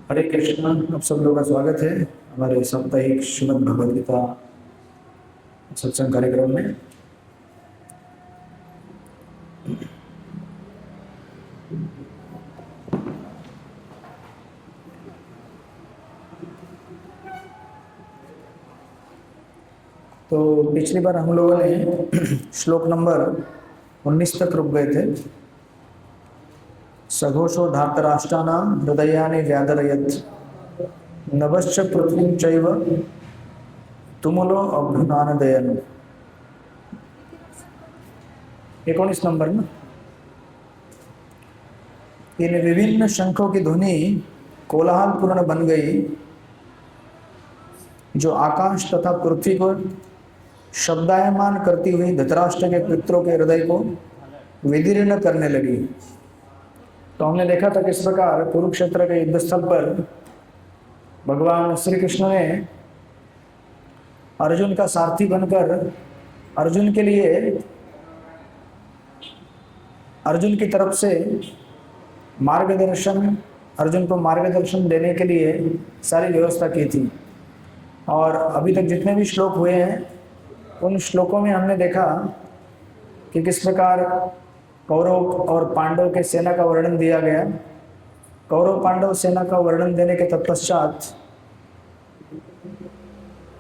हरे कृष्ण। आप सब लोगों का स्वागत है हमारे साप्ताहिक श्रीमद् भगवद गीता सत्संग कार्यक्रम में। तो पिछली बार हम लोगों ने श्लोक नंबर 19 तक रुक गए थे। सघोषो धातराष्ट्राणाम हृदयानि व्यादरयत् नभश्च पृथ्वीं चैव तुमुलो अभ्युनानदयन्। 19 नंबर ना। इन विभिन्न शंखों की ध्वनि कोलाहलपूर्ण बन गई, जो आकाश तथा पृथ्वी को शब्दायमान करती हुई धृतराष्ट्र के पुत्रों के हृदय को विदीर्ण करने लगी। तो हमने देखा था किस प्रकार कुरुक्षेत्र के युद्ध स्थल पर भगवान श्री कृष्ण ने अर्जुन का सारथी बनकर अर्जुन के लिए, अर्जुन की तरफ से मार्गदर्शन, अर्जुन को मार्गदर्शन देने के लिए सारी व्यवस्था की थी। और अभी तक जितने भी श्लोक हुए हैं उन श्लोकों में हमने देखा कि किस प्रकार कौरव और पांडव के सेना का वर्णन दिया गया। कौरव पांडव सेना का वर्णन देने के तत्पश्चात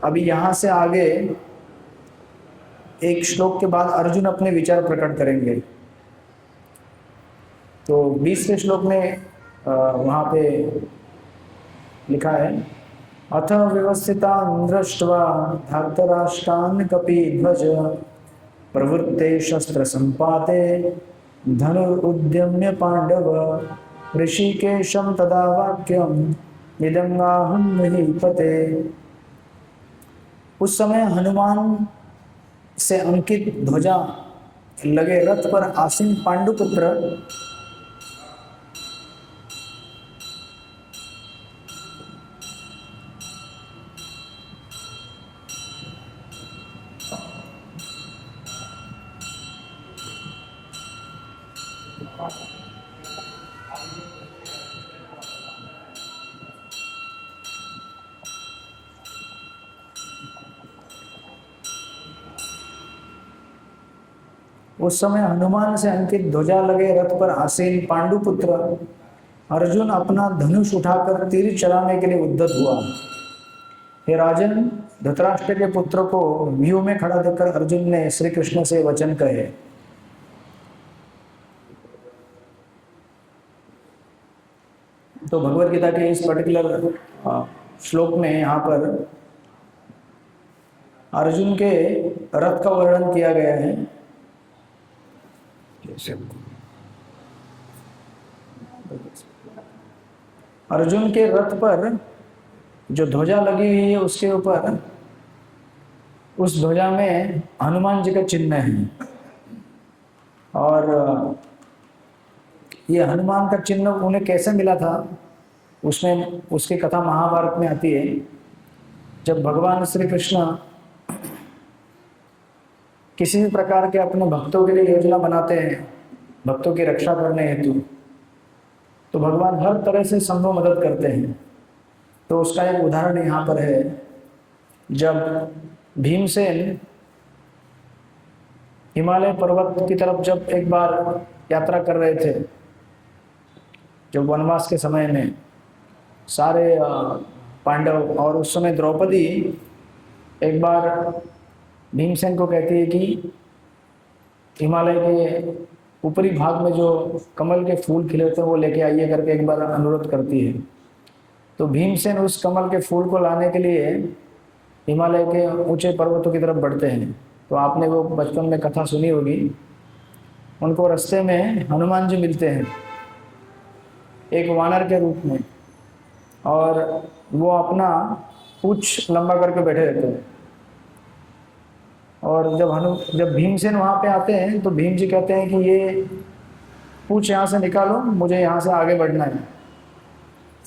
अभी यहाँ से आगे एक श्लोक के बाद अर्जुन अपने विचार प्रकट करेंगे। तो 20वें श्लोक में वहाँ पे लिखा है, अथ व्यवस्थितान् दृष्ट्वा धार्तराष्ट्रान् कपिध्वज प्रवृत्ते शस्त्र संपाते धनुरुद्यम्य पांडव ऋषिकेशं तदा वाक्यम् इदंगाहं महीपते। उस समय हनुमान से अंकित ध्वजा लगे रथ पर आसीन पांडुपुत्र उस समय हनुमान से अंकित ध्वजा लगे रथ पर आसीन पांडुपुत्र अर्जुन अपना धनुष उठाकर तीर चलाने के लिए उद्यत हुआ। हे राजन, धृतराष्ट्र के पुत्र को व्यूह में खड़ा देखकर अर्जुन ने श्री कृष्ण से वचन कहे। तो भगवद गीता के इस पर्टिकुलर श्लोक में यहाँ पर अर्जुन के रथ का वर्णन किया गया है। अर्जुन के रथ पर जो ध्वजा लगी हुई है उसके ऊपर, उस ध्वजा में हनुमान जी का चिन्ह है। और ये हनुमान का चिन्ह उन्हें कैसे मिला था, उसमें उसकी कथा महाभारत में आती है। जब भगवान श्री कृष्ण किसी भी प्रकार के अपने भक्तों के लिए योजना बनाते हैं, भक्तों की रक्षा करने हेतु, तो भगवान हर तरह से संभव मदद करते हैं। तो उसका एक उदाहरण यहाँ पर है। जब भीमसेन हिमालय पर्वत की तरफ जब एक बार यात्रा कर रहे थे, जब वनवास के समय में सारे पांडव, और उस समय द्रौपदी एक बार भीमसेन को कहती है कि हिमालय के ऊपरी भाग में जो कमल के फूल खिले थे वो लेके आइए करके एक बार अनुरोध करती है। तो भीमसेन उस कमल के फूल को लाने के लिए हिमालय के ऊंचे पर्वतों की तरफ बढ़ते हैं। तो आपने वो बचपन में कथा सुनी होगी। उनको रास्ते में हनुमान जी मिलते हैं एक वानर के रूप में, और वो अपना पूंछ लंबा करके बैठे रहते हैं। और जब भीमसेन वहाँ पे आते हैं तो भीम जी कहते हैं कि ये पूंछ यहाँ से निकालो, मुझे यहाँ से आगे बढ़ना है।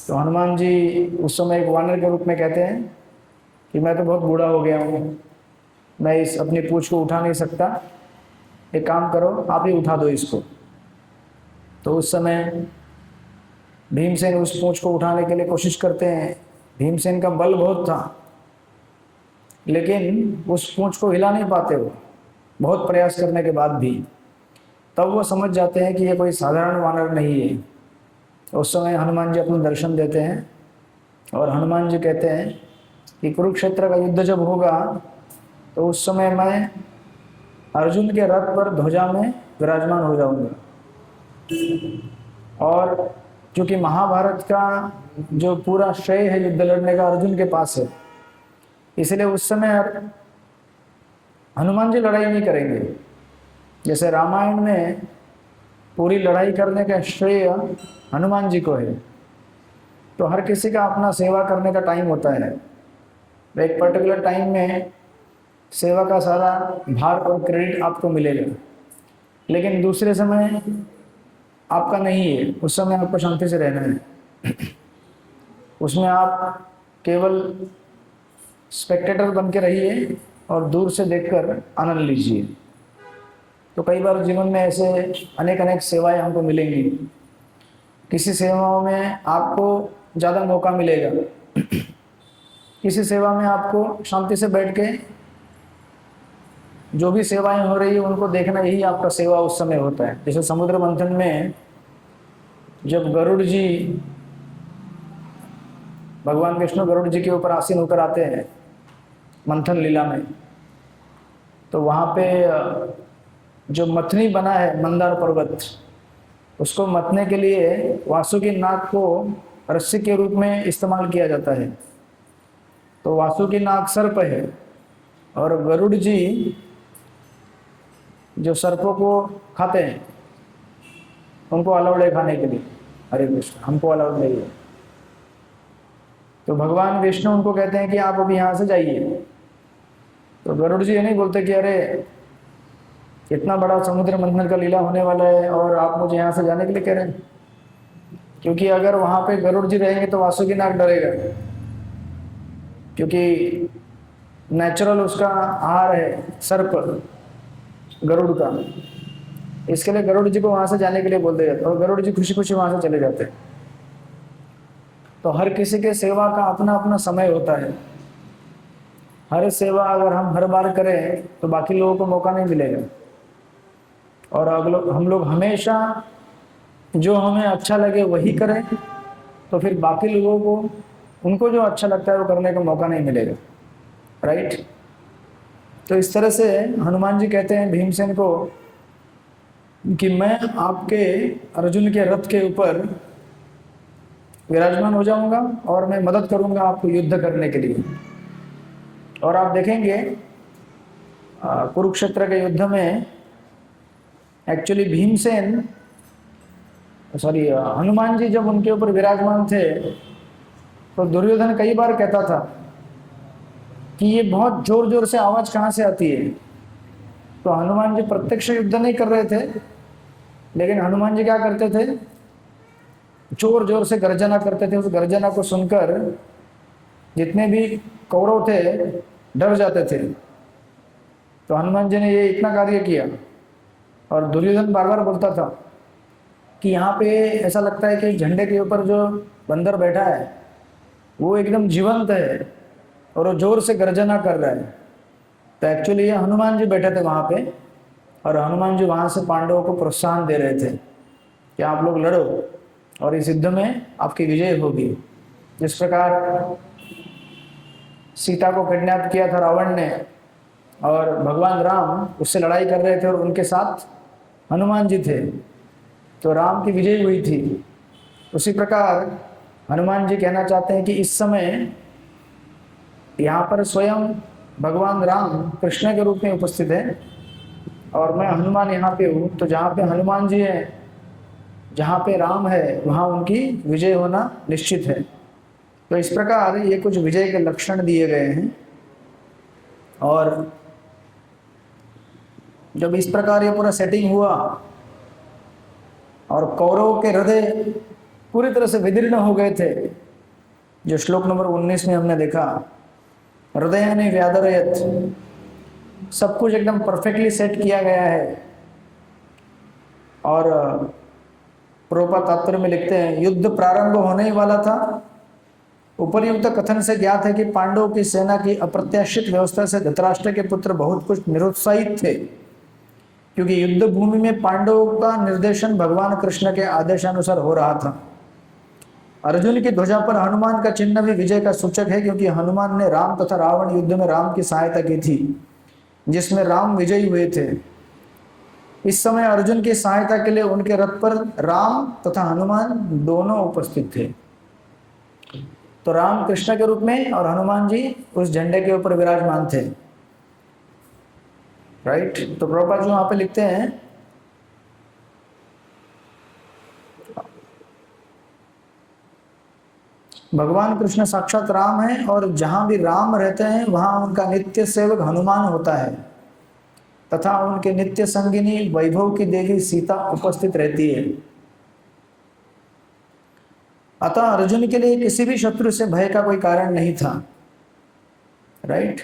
तो हनुमान जी उस समय एक वानर के रूप में कहते हैं कि मैं तो बहुत बूढ़ा हो गया हूँ, मैं इस अपनी पूंछ को उठा नहीं सकता, एक काम करो आप ही उठा दो इसको। तो उस समय भीमसेन उस पूंछ को उठाने के लिए कोशिश करते हैं। भीमसेन का बल बहुत था, लेकिन उस पूंछ को हिला नहीं पाते वो, बहुत प्रयास करने के बाद भी। तब वो समझ जाते हैं कि ये कोई साधारण वानर नहीं है। उस समय हनुमान जी अपना दर्शन देते हैं और हनुमान जी कहते हैं कि कुरुक्षेत्र का युद्ध जब होगा तो उस समय मैं अर्जुन के रथ पर ध्वजा में विराजमान हो जाऊंगा। और क्योंकि महाभारत का जो पूरा श्रेय है युद्ध लड़ने का अर्जुन के पास है, इसलिए उस समय हनुमान जी लड़ाई नहीं करेंगे। जैसे रामायण में पूरी लड़ाई करने का श्रेय हनुमान जी को है, तो हर किसी का अपना सेवा करने का टाइम होता है। एक पर्टिकुलर टाइम में सेवा का सारा भार और क्रेडिट आपको मिलेगा, लेकिन दूसरे समय आपका नहीं है। उस समय आपको शांति से रहना है। उसमें आप केवल स्पेक्टेटर बन के रहिए और दूर से देखकर आनंद लीजिए। तो कई बार जीवन में ऐसे अनेक अनेक सेवाएं हमको मिलेंगी। किसी सेवाओं में आपको ज़्यादा मौका मिलेगा, किसी सेवा में आपको शांति से बैठ के जो भी सेवाएं हो रही है उनको देखना, यही आपका सेवा उस समय होता है। जैसे समुद्र मंथन में जब गरुड़ जी, भगवान विष्णु गरुड़ जी के ऊपर आसीन होकर आते हैं मंथन लीला में, तो वहाँ पे जो मथनी बना है मंदार पर्वत, उसको मतने के लिए वासुकी नाग को रस्सी के रूप में इस्तेमाल किया जाता है। तो वासुकी नाग सर्प है और गरुड़ जी जो सर्पों को खाते हैं, उनको अलाउड है खाने के लिए। हरे कृष्ण, हमको अलाउड नहीं है। तो भगवान विष्णु उनको कहते हैं कि आप अभी यहाँ से जाइए। तो गरुड़ जी ये नहीं बोलते कि अरे इतना बड़ा समुद्र मंथन का लीला होने वाला है और आप मुझे यहाँ से जाने के लिए कह रहे हैं, क्योंकि अगर वहाँ पे गरुड़ जी रहेंगे तो वासुकी नाग डरेगा, क्योंकि नेचुरल उसका आहार है सर्प गरुड़ का। इसके लिए गरुड़ जी को वहाँ से जाने के लिए बोल दिया जाता है और गरुड़ जी खुशी खुशी वहाँ से चले जाते हैं। तो हर किसी के सेवा का अपना अपना समय होता है। हर सेवा अगर हम हर बार करें तो बाकी लोगों को मौका नहीं मिलेगा। और हम लोग हमेशा जो हमें अच्छा लगे वही करें, तो फिर बाकी लोगों को उनको जो अच्छा लगता है वो करने का मौका नहीं मिलेगा। राइट? तो इस तरह से हनुमान जी कहते हैं भीमसेन को कि मैं आपके अर्जुन के रथ के ऊपर विराजमान हो जाऊंगा और मैं मदद करूंगा आपको युद्ध करने के लिए। और आप देखेंगे कुरुक्षेत्र के युद्ध में एक्चुअली हनुमान जी जब उनके ऊपर विराजमान थे तो दुर्योधन कई बार कहता था कि ये बहुत जोर जोर से आवाज कहाँ से आती है। तो हनुमान जी प्रत्यक्ष युद्ध नहीं कर रहे थे, लेकिन हनुमान जी क्या करते थे, जोर जोर से गर्जना करते थे। उस गर्जना को सुनकर जितने भी कौरव थे डर जाते थे। तो हनुमान जी ने ये इतना कार्य किया। और दुर्योधन बार बार बोलता था कि यहाँ पे ऐसा लगता है कि झंडे के ऊपर जो बंदर बैठा है वो एकदम जीवंत है और वो जोर से गर्जना कर रहा है। तो एक्चुअली ये हनुमान जी बैठे थे वहाँ पे, और हनुमान जी वहाँ से पांडवों को प्रोत्साहन दे रहे थे कि आप लोग लड़ो और इस युद्ध में आपकी विजय होगी। जिस प्रकार सीता को किडनैप किया था रावण ने और भगवान राम उससे लड़ाई कर रहे थे और उनके साथ हनुमान जी थे, तो राम की विजय हुई थी। उसी प्रकार हनुमान जी कहना चाहते हैं कि इस समय यहाँ पर स्वयं भगवान राम कृष्ण के रूप में उपस्थित है और मैं हनुमान यहाँ पे हूँ। तो जहाँ पे हनुमान जी हैं, जहाँ पे राम है, वहाँ उनकी विजय होना निश्चित है। तो इस प्रकार ये कुछ विजय के लक्षण दिए गए हैं। और जब इस प्रकार ये पूरा सेटिंग हुआ और कौरवों के हृदय पूरी तरह से विदीर्ण हो गए थे, जो श्लोक नंबर 19 में हमने देखा, हृदयानि व्यादरयत्, सब कुछ एकदम परफेक्टली सेट किया गया है। और प्रभुपाद तात्पर्य में लिखते हैं, युद्ध प्रारंभ होने ही वाला था। उपर्युक्त कथन से ज्ञात है कि पांडवों की सेना की अप्रत्याशित व्यवस्था से धृतराष्ट्र के पुत्र बहुत कुछ निरुत्साहित थे, क्योंकि युद्ध भूमि में पांडवों का निर्देशन भगवान कृष्ण के आदेशानुसार हो रहा था। अर्जुन की ध्वजा पर हनुमान का चिन्ह भी विजय का सूचक है, क्योंकि हनुमान ने राम तथा रावण युद्ध में राम की सहायता की थी, जिसमें राम विजयी हुए थे। इस समय अर्जुन की सहायता के लिए उनके रथ पर राम तथा हनुमान दोनों उपस्थित थे। तो राम कृष्ण के रूप में और हनुमान जी उस झंडे के ऊपर विराजमान थे। राइट। तो प्रभुपाद जी वहां पे लिखते हैं, भगवान कृष्ण साक्षात राम है और जहां भी राम रहते हैं वहां उनका नित्य सेवक हनुमान होता है तथा उनके नित्य संगिनी वैभव की देवी सीता उपस्थित रहती है। अतः अर्जुन के लिए किसी भी शत्रु से भय का कोई कारण नहीं था। राइट।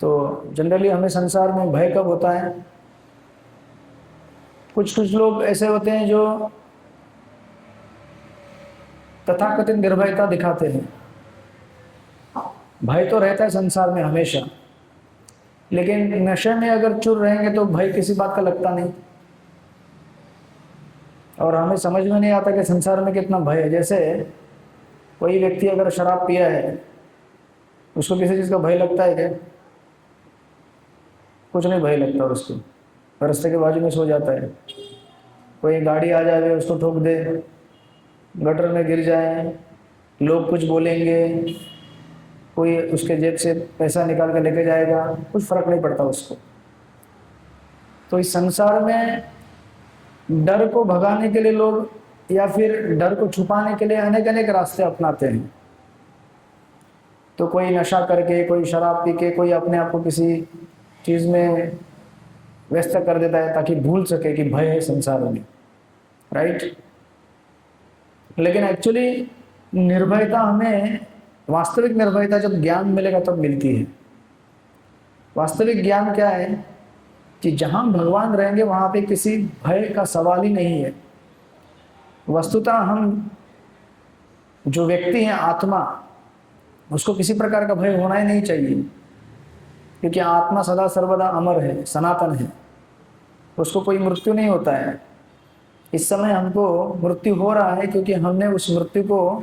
तो जनरली हमें संसार में भय कब होता है? कुछ लोग ऐसे होते हैं जो तथाकथित निर्भयता दिखाते हैं। भय तो रहता है संसार में हमेशा, लेकिन नशे में अगर चूर रहेंगे तो भय किसी बात का लगता नहीं, और हमें समझ में नहीं आता कि संसार में कितना भय है। जैसे कोई व्यक्ति अगर शराब पिया है, उसको किसी चीज़ का भय लगता है क्या? कुछ नहीं भय लगता उसको, रास्ते के बाजू में सो जाता है। कोई गाड़ी आ जाए उसको ठोक दे, गटर में गिर जाए, लोग कुछ बोलेंगे, कोई उसके जेब से पैसा निकाल के लेके जाएगा, कुछ फर्क नहीं पड़ता उसको। तो इस संसार में डर को भगाने के लिए लोग, या फिर डर को छुपाने के लिए अनेक अनेक रास्ते अपनाते हैं। तो कोई नशा करके, कोई शराब पी के, कोई अपने आप को किसी चीज़ में व्यस्त कर देता है ताकि भूल सके कि भय है संसार में। राइट। लेकिन एक्चुअली निर्भयता हमें, वास्तविक निर्भयता जब ज्ञान मिलेगा तब मिलती है। वास्तविक ज्ञान क्या है कि जहाँ भगवान रहेंगे वहाँ पे किसी भय का सवाल ही नहीं है। वस्तुतः हम जो व्यक्ति हैं, आत्मा, उसको किसी प्रकार का भय होना ही नहीं चाहिए, क्योंकि आत्मा सदा सर्वदा अमर है, सनातन है, उसको कोई मृत्यु नहीं होता है। इस समय हमको मृत्यु हो रहा है क्योंकि हमने उस मृत्यु को,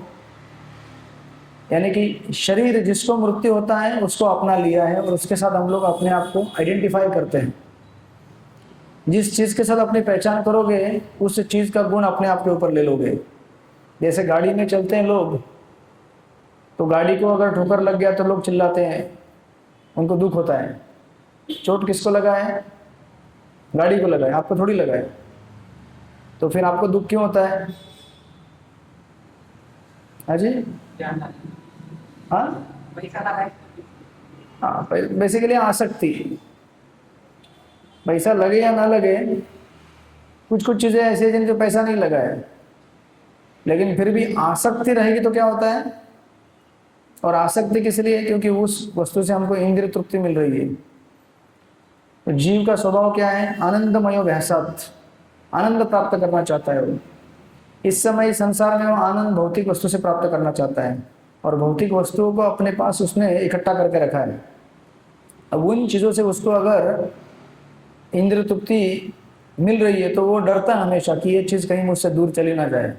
यानी कि शरीर जिसको मृत्यु होता है उसको अपना लिया है, और उसके साथ हम लोग अपने आप को आइडेंटिफाई करते हैं। जिस चीज़ के साथ अपनी पहचान करोगे उस चीज़ का गुण अपने आप के ऊपर ले लोगे। जैसे गाड़ी में चलते हैं लोग, तो गाड़ी को अगर ठोकर लग गया तो लोग चिल्लाते हैं, उनको दुख होता है। चोट किसको लगा है? गाड़ी को लगा है, आपको थोड़ी लगा है। तो फिर आपको दुख क्यों होता है? हाँ जी, हाँ हाँ, बेसिकली आसक्ति। पैसा लगे या ना लगे, कुछ कुछ चीज़ें ऐसी हैं जिनको पैसा नहीं लगा है, लेकिन फिर भी आसक्ति रहेगी तो क्या होता है? और आसक्ति किस लिए? क्योंकि उस वस्तु से हमको इंद्रिय तृप्ति मिल रही है। तो जीव का स्वभाव क्या है? आनंदमयो भैसात, आनंद प्राप्त करना चाहता है वो। इस समय संसार में वो आनंद भौतिक वस्तु से प्राप्त करना चाहता है, और भौतिक वस्तुओं को अपने पास उसने इकट्ठा करके रखा है। अब उन चीज़ों से उसको अगर इंद्रिय तृप्ति मिल रही है तो वो डरता है हमेशा कि ये चीज़ कहीं मुझसे दूर चली ना जाए।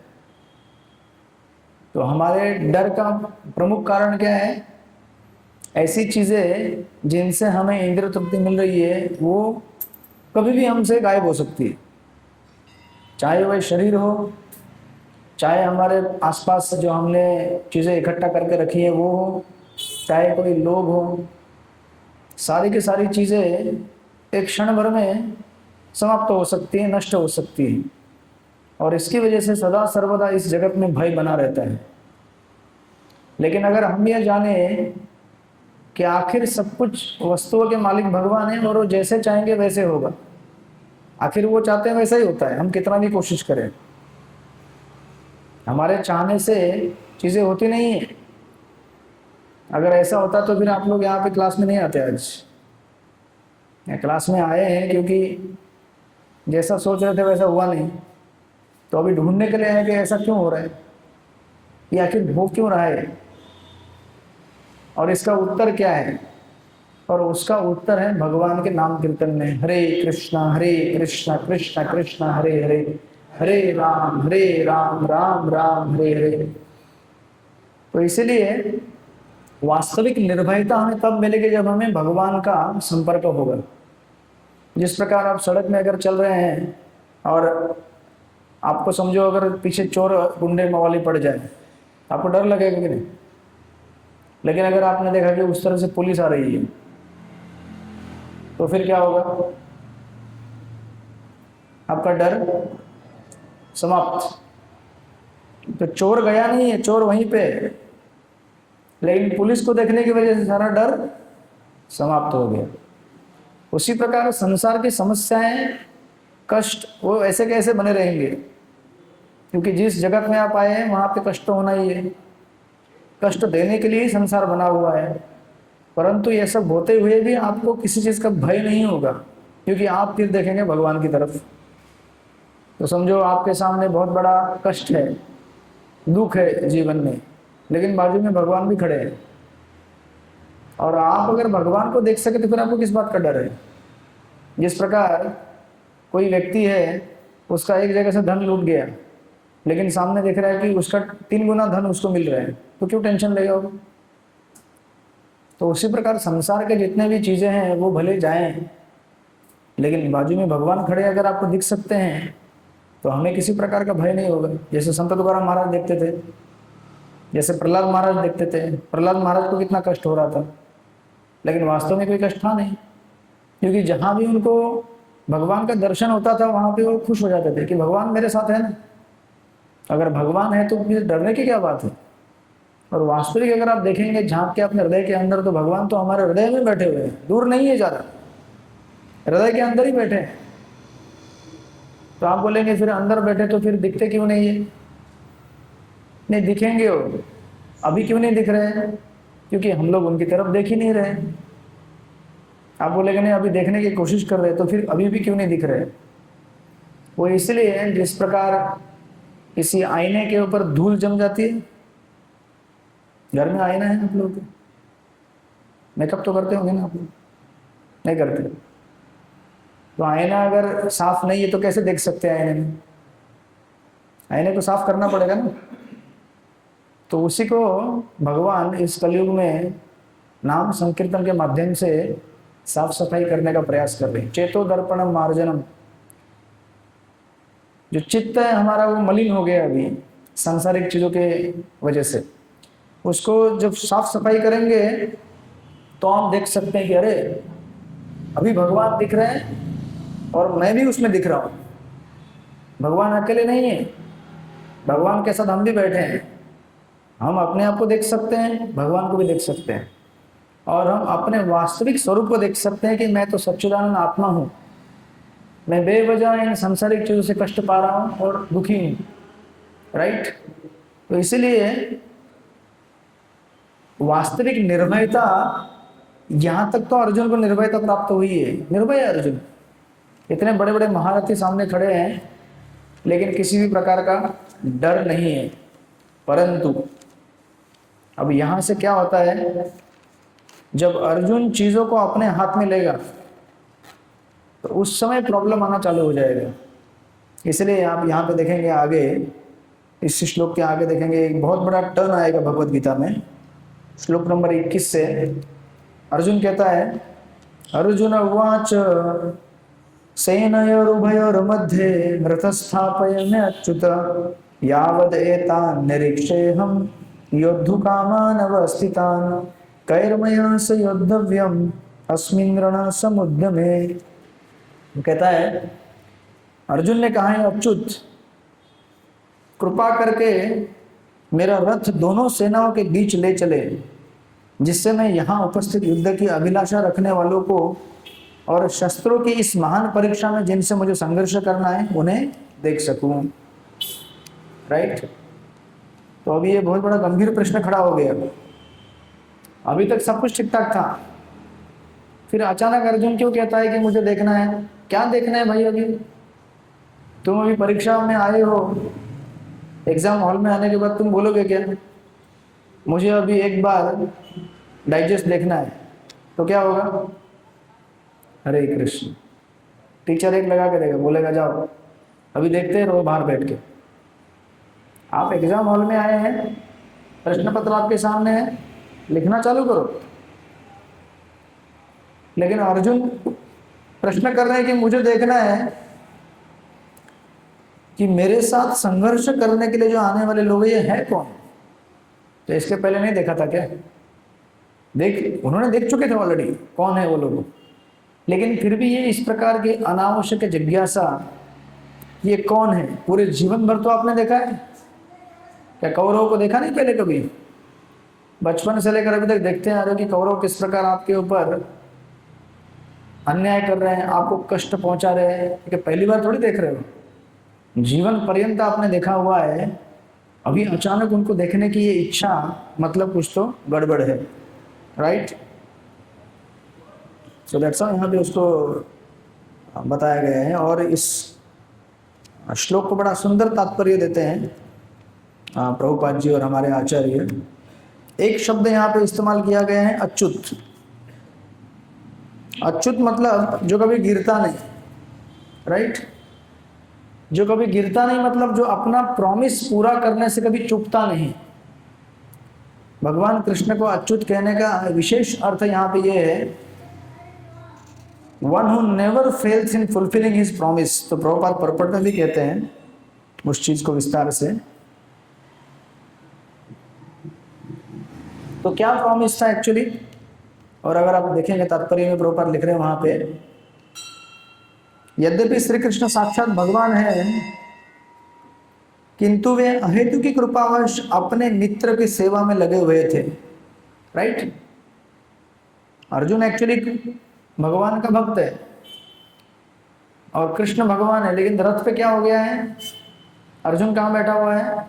तो हमारे डर का प्रमुख कारण क्या है? ऐसी चीज़ें जिनसे हमें इंद्रिय तृप्ति मिल रही है वो कभी भी हमसे गायब हो सकती है, चाहे वह शरीर हो, चाहे हमारे आसपास जो हमने चीज़ें इकट्ठा करके रखी है वो हो, चाहे कोई लोग हो। सारी की सारी चीज़ें एक क्षण भर में समाप्त हो सकती है, नष्ट हो सकती है, और इसकी वजह से सदा सर्वदा इस जगत में भय बना रहता है। लेकिन अगर हम यह जाने कि आखिर सब कुछ वस्तुओं के मालिक भगवान हैं और वो जैसे चाहेंगे वैसे होगा, आखिर वो चाहते हैं वैसा ही होता है, हम कितना भी कोशिश करें। हमारे चाहने से चीज़ें होती नहीं है। अगर ऐसा होता तो फिर आप लोग यहाँ पे क्लास में नहीं आते। आज क्लास में आए हैं क्योंकि जैसा सोच रहे थे वैसा हुआ नहीं, तो अभी ढूंढने के लिए है कि ऐसा क्यों हो रहा है, ये आखिर हो क्यों रहा है, और इसका उत्तर क्या है। और उसका उत्तर है भगवान के नाम कीर्तन में, हरे कृष्णा कृष्ण कृष्ण हरे हरे, हरे राम राम राम हरे हरे। तो इसीलिए वास्तविक निर्भयता हमें तब मिलेगी जब हमें भगवान का संपर्क होगा। जिस प्रकार आप सड़क में अगर चल रहे हैं और आपको समझो अगर पीछे चोर गुंडे मवाली पड़ जाए, आपको डर लगेगा कि नहीं। लेकिन अगर आपने देखा कि उस तरह से पुलिस आ रही है तो फिर क्या होगा, आपका डर समाप्त। तो चोर गया नहीं है, चोर वहीं पे, लेकिन पुलिस को देखने की वजह से सारा डर समाप्त हो गया। उसी प्रकार संसार की समस्याएं, कष्ट वो ऐसे कैसे बने रहेंगे, क्योंकि जिस जगत में आप आए हैं वहां पे कष्ट होना ही है। कष्ट देने के लिए ही संसार बना हुआ है। परंतु ये सब होते हुए भी आपको किसी चीज का भय नहीं होगा, क्योंकि आप फिर देखेंगे भगवान की तरफ। तो समझो आपके सामने बहुत बड़ा कष्ट है, दुख है जीवन में, लेकिन बाजू में भगवान भी खड़े हैं, और आप अगर भगवान को देख सके तो फिर आपको किस बात का डर है। जिस प्रकार कोई व्यक्ति है, उसका एक जगह से धन लूट गया, लेकिन सामने देख रहा है कि उसका 3 गुना धन उसको मिल रहा है, तो क्यों टेंशन लेगा वो। तो उसी प्रकार संसार के जितने भी चीजें हैं वो भले जाएं, लेकिन बाजू में भगवान खड़े अगर आपको दिख सकते हैं तो हमें किसी प्रकार का भय नहीं होगा। जैसे संत तुकाराम महाराज देखते थे, जैसे प्रहलाद महाराज देखते थे। प्रहलाद महाराज को कितना कष्ट हो रहा था, लेकिन वास्तव में कोई कष्ट था नहीं, क्योंकि जहां भी उनको भगवान का दर्शन होता था वहां पे वो खुश हो जाते थे कि भगवान मेरे साथ है ना। अगर भगवान है तो फिर डरने की क्या बात है। और वास्तविक अगर आप देखेंगे झांक के अपने हृदय के अंदर, तो भगवान तो हमारे हृदय में बैठे हुए हैं, दूर नहीं है ज्यादा, हृदय के अंदर ही बैठे हैं। तो आप बोलेंगे फिर अंदर बैठे तो फिर दिखते क्यों नहीं है। नहीं दिखेंगे वो, अभी क्यों नहीं दिख रहे हैं, क्योंकि हम लोग उनकी तरफ देख ही नहीं रहे। आप बोलेंगे नहीं अभी देखने की कोशिश कर रहे हैं, तो फिर अभी भी क्यों नहीं दिख रहे। वो इसलिए जिस प्रकार किसी आईने के ऊपर धूल जम जाती है, घर में आईना है आप लोग, मेकअप तो करते होंगे ना आप लोग, नहीं करते। तो आईना अगर साफ नहीं है तो कैसे देख सकते हैं आईने में, आईने को साफ करना पड़ेगा ना। तो उसी को भगवान इस कलयुग में नाम संकीर्तन के माध्यम से साफ सफाई करने का प्रयास कर रहे हैं। चेतो दर्पणम मार्जनम, जो चित्त है हमारा वो मलिन हो गया अभी सांसारिक चीजों के वजह से, उसको जब साफ सफाई करेंगे तो हम देख सकते हैं कि अरे अभी भगवान दिख रहे हैं और मैं भी उसमें दिख रहा हूं। भगवान अकेले नहीं है, भगवान के साथ हम भी बैठे हैं। हम अपने आप को देख सकते हैं, भगवान को भी देख सकते हैं, और हम अपने वास्तविक स्वरूप को देख सकते हैं कि मैं तो सच्चिदानंद आत्मा हूं, मैं बेवजह इन सांसारिक चीजों से कष्ट पा रहा हूं और दुखी हूं। राइट। तो इसीलिए वास्तविक निर्भयता, यहां तक तो अर्जुन को निर्भयता प्राप्त हुई है, निर्भय अर्जुन, इतने बड़े बड़े महारथी सामने खड़े हैं लेकिन किसी भी प्रकार का डर नहीं है। परंतु अब यहां से क्या होता है, जब अर्जुन चीजों को अपने हाथ में लेगा तो उस समय प्रॉब्लम आना चालू हो जाएगा। इसलिए आप यहाँ पे देखेंगे आगे, इस श्लोक के आगे देखेंगे एक बहुत बड़ा टर्न आएगा भगवत गीता में। श्लोक नंबर 21 से अर्जुन कहता है, अर्जुन उवाच सेनयोरुभयोर्मध्ये रथस्थापयन्यच्युत यावद् एतान् निरीक्षेऽहं योद्धुकामान् अवस्थितान् कैर्मया स योद्धव्यम् अस्मिन् रणसमुद्यमे। कहता है, अर्जुन ने कहा है अच्युत कृपा करके मेरा रथ दोनों सेनाओं के बीच ले चले, जिससे मैं यहाँ उपस्थित युद्ध की अभिलाषा रखने वालों को और शस्त्रों की इस महान परीक्षा में जिनसे मुझे संघर्ष करना है उन्हें देख सकूं। राइट। तो अभी ये बहुत बड़ा गंभीर प्रश्न खड़ा हो गया। अभी तक सब कुछ ठीक ठाक था, फिर अचानक अर्जुन क्यों कहता है कि मुझे देखना है। क्या देखना है भाई अभी, तुम अभी परीक्षा में आए हो, एग्जाम हॉल में आने के बाद तुम बोलोगे क्या, मुझे अभी एक बार डाइजेस्ट देखना है, तो क्या होगा? हरे कृष्ण। टीचर एक लगा के देगा, बोलेगा जाओ अभी देखते रहो बाहर बैठ के। आप एग्जाम हॉल में आए हैं, प्रश्न पत्र आपके सामने है, लिखना चालू करो। लेकिन अर्जुन प्रश्न कर रहे हैं कि मुझे देखना है कि मेरे साथ संघर्ष करने के लिए जो आने वाले लोग ये है कौन। तो इसके पहले नहीं देखा था क्या? उन्होंने देख चुके थे ऑलरेडी कौन है वो लोग, लेकिन फिर भी ये इस प्रकार की अनावश्यक जिज्ञासा, ये कौन है, पूरे जीवन भर तो आपने देखा है क्या? कौरवों को देखा नहीं पहले कभी? बचपन से लेकर अभी तक देखते आ रहे हो कि कौरव किस प्रकार आपके ऊपर अन्याय कर रहे हैं, आपको कष्ट पहुंचा रहे हैं। कि पहली बार थोड़ी देख रहे हो, जीवन पर्यंत आपने देखा हुआ है। अभी अचानक उनको देखने की ये इच्छा, मतलब कुछ तो गड़बड़ है, राइट? सो दैट्स हाउ यहाँ पे उसको बताया गया है। और इस श्लोक को बड़ा सुंदर तात्पर्य देते हैं प्रभुपाद जी और हमारे आचार्य। एक शब्द यहाँ पे इस्तेमाल किया गया है, अच्युत। अच्युत मतलब जो कभी गिरता नहीं, राइट? जो कभी गिरता नहीं मतलब जो अपना प्रॉमिस पूरा करने से कभी चूकता नहीं। भगवान कृष्ण को अच्युत कहने का विशेष अर्थ यहाँ पे ये है, one who never fails in fulfilling his promise. तो प्रभुपाद पर्पट में भी कहते हैं उस चीज को विस्तार से। तो क्या प्रॉमिस था एक्चुअली? और अगर आप देखेंगे तात्पर्य में प्रभुपाद लिख रहे हैं वहां पे, यद्यपि श्री कृष्ण साक्षात भगवान है, किंतु वे अहेतु की कृपावश अपने मित्र की सेवा में लगे हुए थे, राइट? अर्जुन एक्चुअली भगवान का भक्त है और कृष्ण भगवान है, लेकिन रथ पे क्या हो गया है? अर्जुन कहाँ बैठा हुआ है?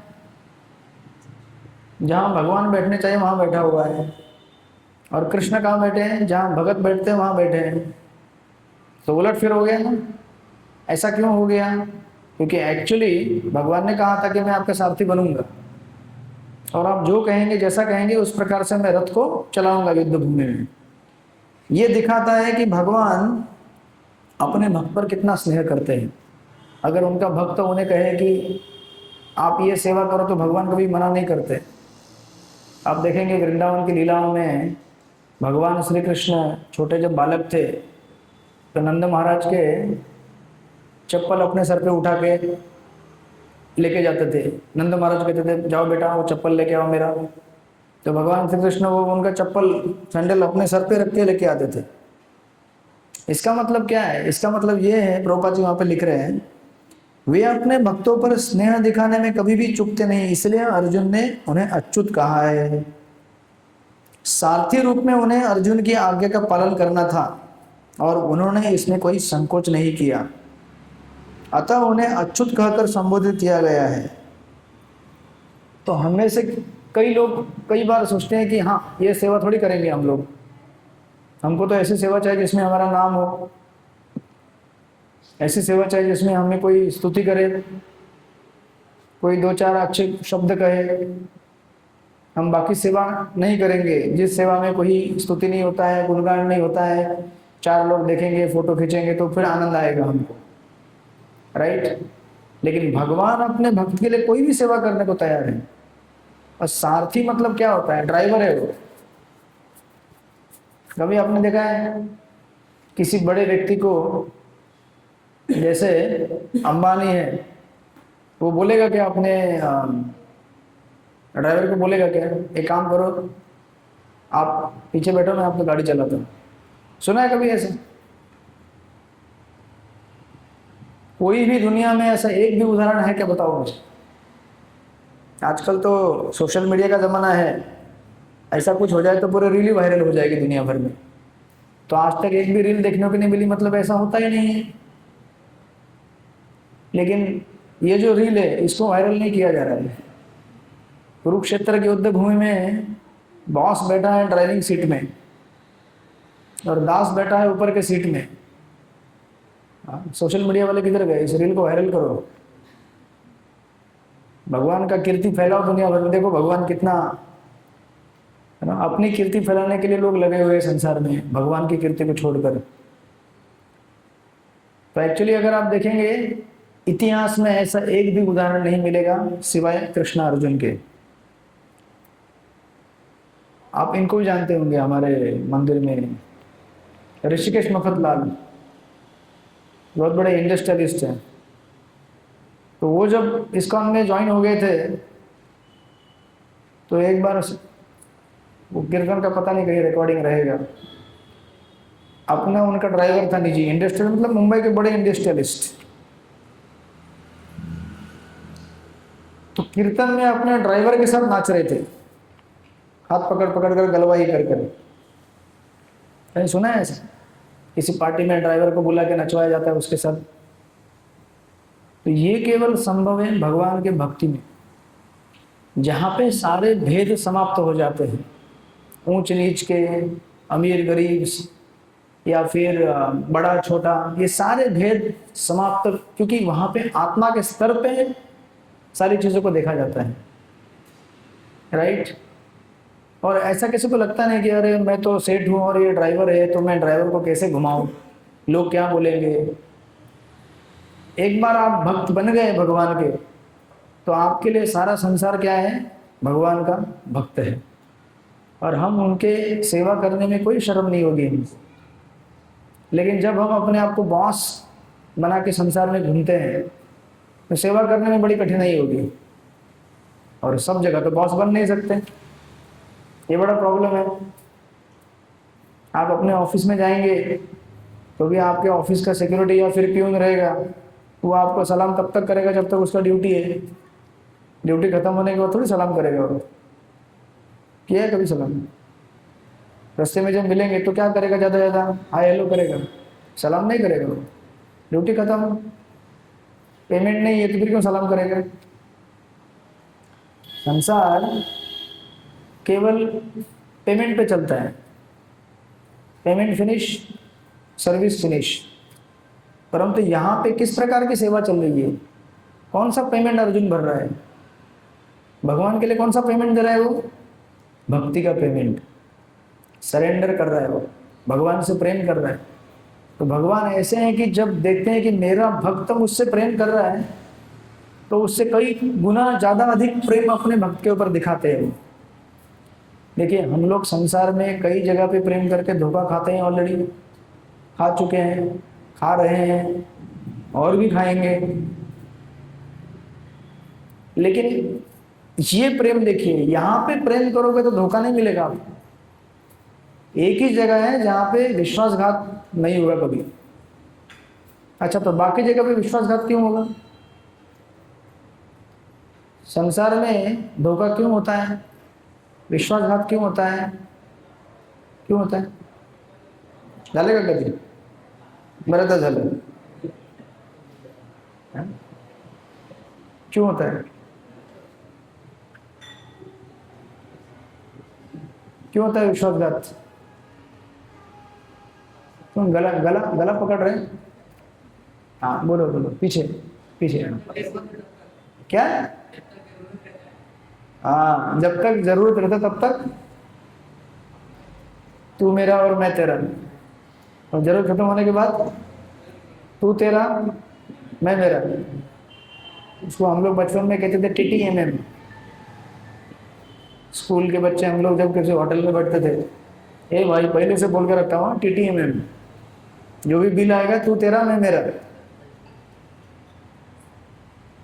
जहां भगवान बैठने चाहिए वहां बैठा हुआ है। और कृष्ण कहाँ बैठे हैं? जहां भगत बैठते हैं वहां बैठे हैं। तो उलट फिर हो गया ना। ऐसा क्यों हो गया? क्योंकि एक्चुअली भगवान ने कहा था कि मैं आपका सारथी बनूंगा और आप जो कहेंगे, जैसा कहेंगे उस प्रकार से मैं रथ को चलाऊंगा युद्ध भूमि में। ये दिखाता है कि भगवान अपने भक्त पर कितना स्नेह करते हैं। अगर उनका भक्त उन्हें कहे कि आप ये सेवा करो तो भगवान कभी मना नहीं करते। आप देखेंगे वृंदावन की लीलाओं में भगवान श्री कृष्ण छोटे जब बालक थे तो नंद महाराज के चप्पल अपने सर पे उठा के लेके जाते थे। नंद महाराज कहते थे जाओ बेटा वो चप्पल लेके आओ मेरा। तो भगवान श्री कृष्ण वो उनका चप्पल सैंडल अपने सर पे रख के लेके आते थे। इसका मतलब क्या है? इसका मतलब ये है, प्रभुपाद जी वहां पे लिख रहे हैं, वे अपने भक्तों पर स्नेह दिखाने में कभी भी चूकते नहीं, इसलिए अर्जुन ने उन्हें अच्युत कहा है। सारथी रूप में उन्हें अर्जुन की आज्ञा का पालन करना था और उन्होंने इसमें कोई संकोच नहीं किया, अतः उन्हें अच्युत कहकर संबोधित किया गया है। तो हमें से कई लोग कई बार सोचते हैं कि हाँ ये सेवा थोड़ी करेंगे हम लोग, हमको तो ऐसी सेवा चाहिए जिसमें हमारा नाम हो, ऐसी सेवा चाहिए जिसमें हमें कोई स्तुति करे, कोई दो चार अच्छे शब्द कहे। हम बाकी सेवा नहीं करेंगे जिस सेवा में कोई स्तुति नहीं होता है, गुणगान नहीं होता है, चार लोग देखेंगे, फोटो खींचेंगे तो फिर आनंद आएगा हमको, राइट? लेकिन भगवान अपने भक्त के लिए कोई भी सेवा करने को तैयार है। और सारथी मतलब क्या होता है? ड्राइवर है वो। कभी आपने देखा है किसी बड़े व्यक्ति को, जैसे अंबानी है, वो बोलेगा क्या अपने ड्राइवर को? बोलेगा क्या एक काम करो आप पीछे बैठो मैं आपकी गाड़ी चलाता हूँ? सुना है कभी ऐसा? कोई भी दुनिया में ऐसा एक भी उदाहरण है क्या? बताओ मुझे। आजकल तो सोशल मीडिया का जमाना है, ऐसा कुछ हो जाए तो पूरी रील ही वायरल हो जाएगी दुनिया भर में। तो आज तक एक भी रील देखने को नहीं मिली, मतलब ऐसा होता ही नहीं है। लेकिन ये जो रील है इसको वायरल नहीं किया जा रहा है। कुरुक्षेत्र की युद्ध भूमि में बॉस बैठा है ड्राइविंग सीट में और दास बैठा है ऊपर के सीट में, हाँ, सोशल मीडिया वाले किधर गए? इस रील को वायरल करो, भगवान का कीर्ति फैलाओ दुनिया भर में। देखो भगवान कितना, है ना, अपनी कीर्ति फैलाने के लिए लोग लगे हुए हैं संसार में, भगवान की कीर्ति को छोड़कर। तो एक्चुअली अगर आप देखेंगे इतिहास में ऐसा एक भी उदाहरण नहीं मिलेगा सिवाय कृष्ण अर्जुन के। आप इनको भी जानते होंगे, हमारे मंदिर में ऋषिकेश मफतलाल बहुत बड़े इंडस्ट्रियलिस्ट हैं। तो वो जब इस्कॉन में ज्वाइन हो गए थे तो एक बार वो कीर्तन का पता नहीं कहीं रिकॉर्डिंग रहेगा, अपना उनका ड्राइवर था निजी, इंडस्ट्रियल मतलब मुंबई के बड़े इंडस्ट्रियलिस्ट। तो कीर्तन में अपने ड्राइवर के साथ नाच रहे थे, हाथ पकड़ पकड़ कर गलवाही कर कर। कहीं सुना है ऐसा? किसी पार्टी में ड्राइवर को बुला के नचवाया जाता है उसके साथ। तो ये केवल संभव है भगवान के भक्ति में, जहाँ पे सारे भेद समाप्त हो जाते हैं, ऊंच नीच के, अमीर गरीब या फिर बड़ा छोटा, ये सारे भेद समाप्त, क्योंकि वहाँ पे आत्मा के स्तर पे सारी चीज़ों को देखा जाता है, राइट। और ऐसा किसी को लगता नहीं कि अरे मैं तो सेठ हूँ और ये ड्राइवर है तो मैं ड्राइवर को कैसे घुमाऊं, लोग क्या बोलेंगे। एक बार आप भक्त बन गए भगवान के तो आपके लिए सारा संसार क्या है? भगवान का भक्त है। और हम उनके सेवा करने में कोई शर्म नहीं होगी। लेकिन जब हम अपने आप को बॉस बना के संसार में घूमते हैं तो सेवा करने में बड़ी कठिनाई होगी, और सब जगह तो बॉस बन नहीं सकते, ये बड़ा प्रॉब्लम है। आप अपने ऑफिस में जाएंगे तो भी आपके ऑफिस का सिक्योरिटी या फिर प्यून रहेगा, वो आपको सलाम तब तक करेगा जब तक उसका ड्यूटी है। ड्यूटी खत्म होने के बाद थोड़ी सलाम करेगा वो। किया है कभी सलाम? रास्ते में जब मिलेंगे तो क्या करेगा? ज़्यादा ज़्यादा हाय हेलो करेगा, सलाम नहीं करेगा वो। ड्यूटी खत्म, पेमेंट नहीं है तो फिर क्यों सलाम करेगा? संसार केवल पेमेंट पे चलता है, पेमेंट फिनिश, सर्विस फिनिश। परंतु यहाँ पे किस प्रकार की सेवा चल रही है? कौन सा पेमेंट अर्जुन भर रहा है? भगवान के लिए कौन सा पेमेंट दे रहा है वो? भक्ति का पेमेंट। सरेंडर कर रहा है वो, भगवान से प्रेम कर रहा है। तो भगवान ऐसे हैं कि जब देखते हैं कि मेरा भक्त मुझसे प्रेम कर रहा है तो उससे कई गुना ज़्यादा अधिक प्रेम अपने भक्त के ऊपर दिखाते हैं। देखिए हम लोग संसार में कई जगह पे प्रेम करके धोखा खाते हैं, ऑलरेडी खा चुके हैं, खा रहे हैं और भी खाएंगे। लेकिन ये प्रेम देखिए, यहाँ पे प्रेम करोगे तो धोखा नहीं मिलेगा आपको। एक ही जगह है जहाँ पे विश्वासघात नहीं होगा कभी। अच्छा, तो बाकी जगह पे विश्वासघात क्यों होगा? संसार में धोखा क्यों होता है? विश्वासघात क्यों होता है? क्यों होता है? झाले का कधी? बरं तर झालं। क्यों होता है? क्यों होता है विश्वासघात? तुम गला गला गला पकड़ रहे हैं? हाँ बोलो बोलो, पीछे पीछे। क्या? हाँ, जब तक जरूरत रहता तब तक तू मेरा और मैं तेरा, और जरूरत खत्म होने के बाद तू तेरा मैं मेरा। उसको हम लोग बचपन में कहते थे TTMM। स्कूल के बच्चे हम लोग जब किसी होटल में बैठते थे, ए भाई पहले से बोल के रखता हूँ TTMM, जो भी बिल आएगा तू तेरा मैं मेरा,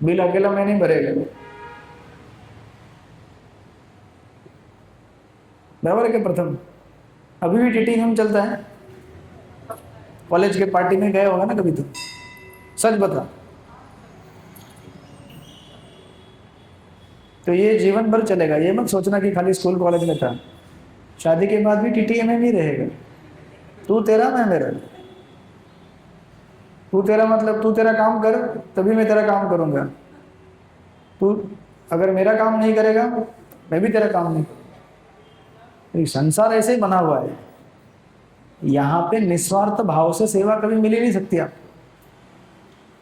बिल अकेला मैं नहीं भरेगा। बराबर है क्या? प्रथम अभी भी TTMM चलता है। कॉलेज के पार्टी में गए होगा ना कभी? तो सच बता। तो ये जीवन भर चलेगा, ये मत सोचना कि खाली स्कूल कॉलेज में था। शादी के बाद भी TTMM ही रहेगा, तू तेरा मैं मेरा। तू तेरा मतलब तू तेरा काम कर तभी मैं तेरा काम करूंगा। तू अगर मेरा काम नहीं करेगा मैं भी तेरा काम नहीं करूंगा। तो संसार ऐसे ही बना हुआ है। यहाँ पे निस्वार्थ भाव से सेवा कभी मिल ही नहीं सकती आप।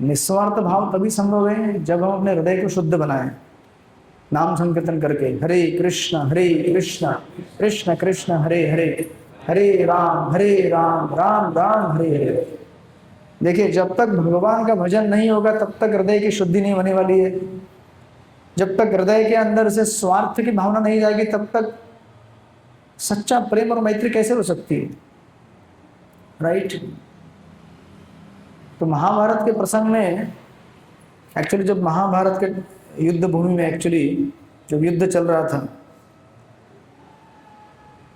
निस्वार्थ भाव तभी संभव है जब हम अपने हृदय को शुद्ध बनाएं, नाम संकीर्तन करके, हरे कृष्ण कृष्ण कृष्ण हरे हरे, हरे राम राम राम हरे हरे। देखिए, जब तक भगवान का भजन नहीं होगा तब तक हृदय की शुद्धि नहीं होने वाली है। जब तक हृदय के अंदर से स्वार्थ की भावना नहीं जाएगी तब तक सच्चा प्रेम और मैत्री कैसे हो सकती है, राइट। तो महाभारत के प्रसंग में एक्चुअली, जब महाभारत के युद्ध भूमि में एक्चुअली जब युद्ध चल रहा था,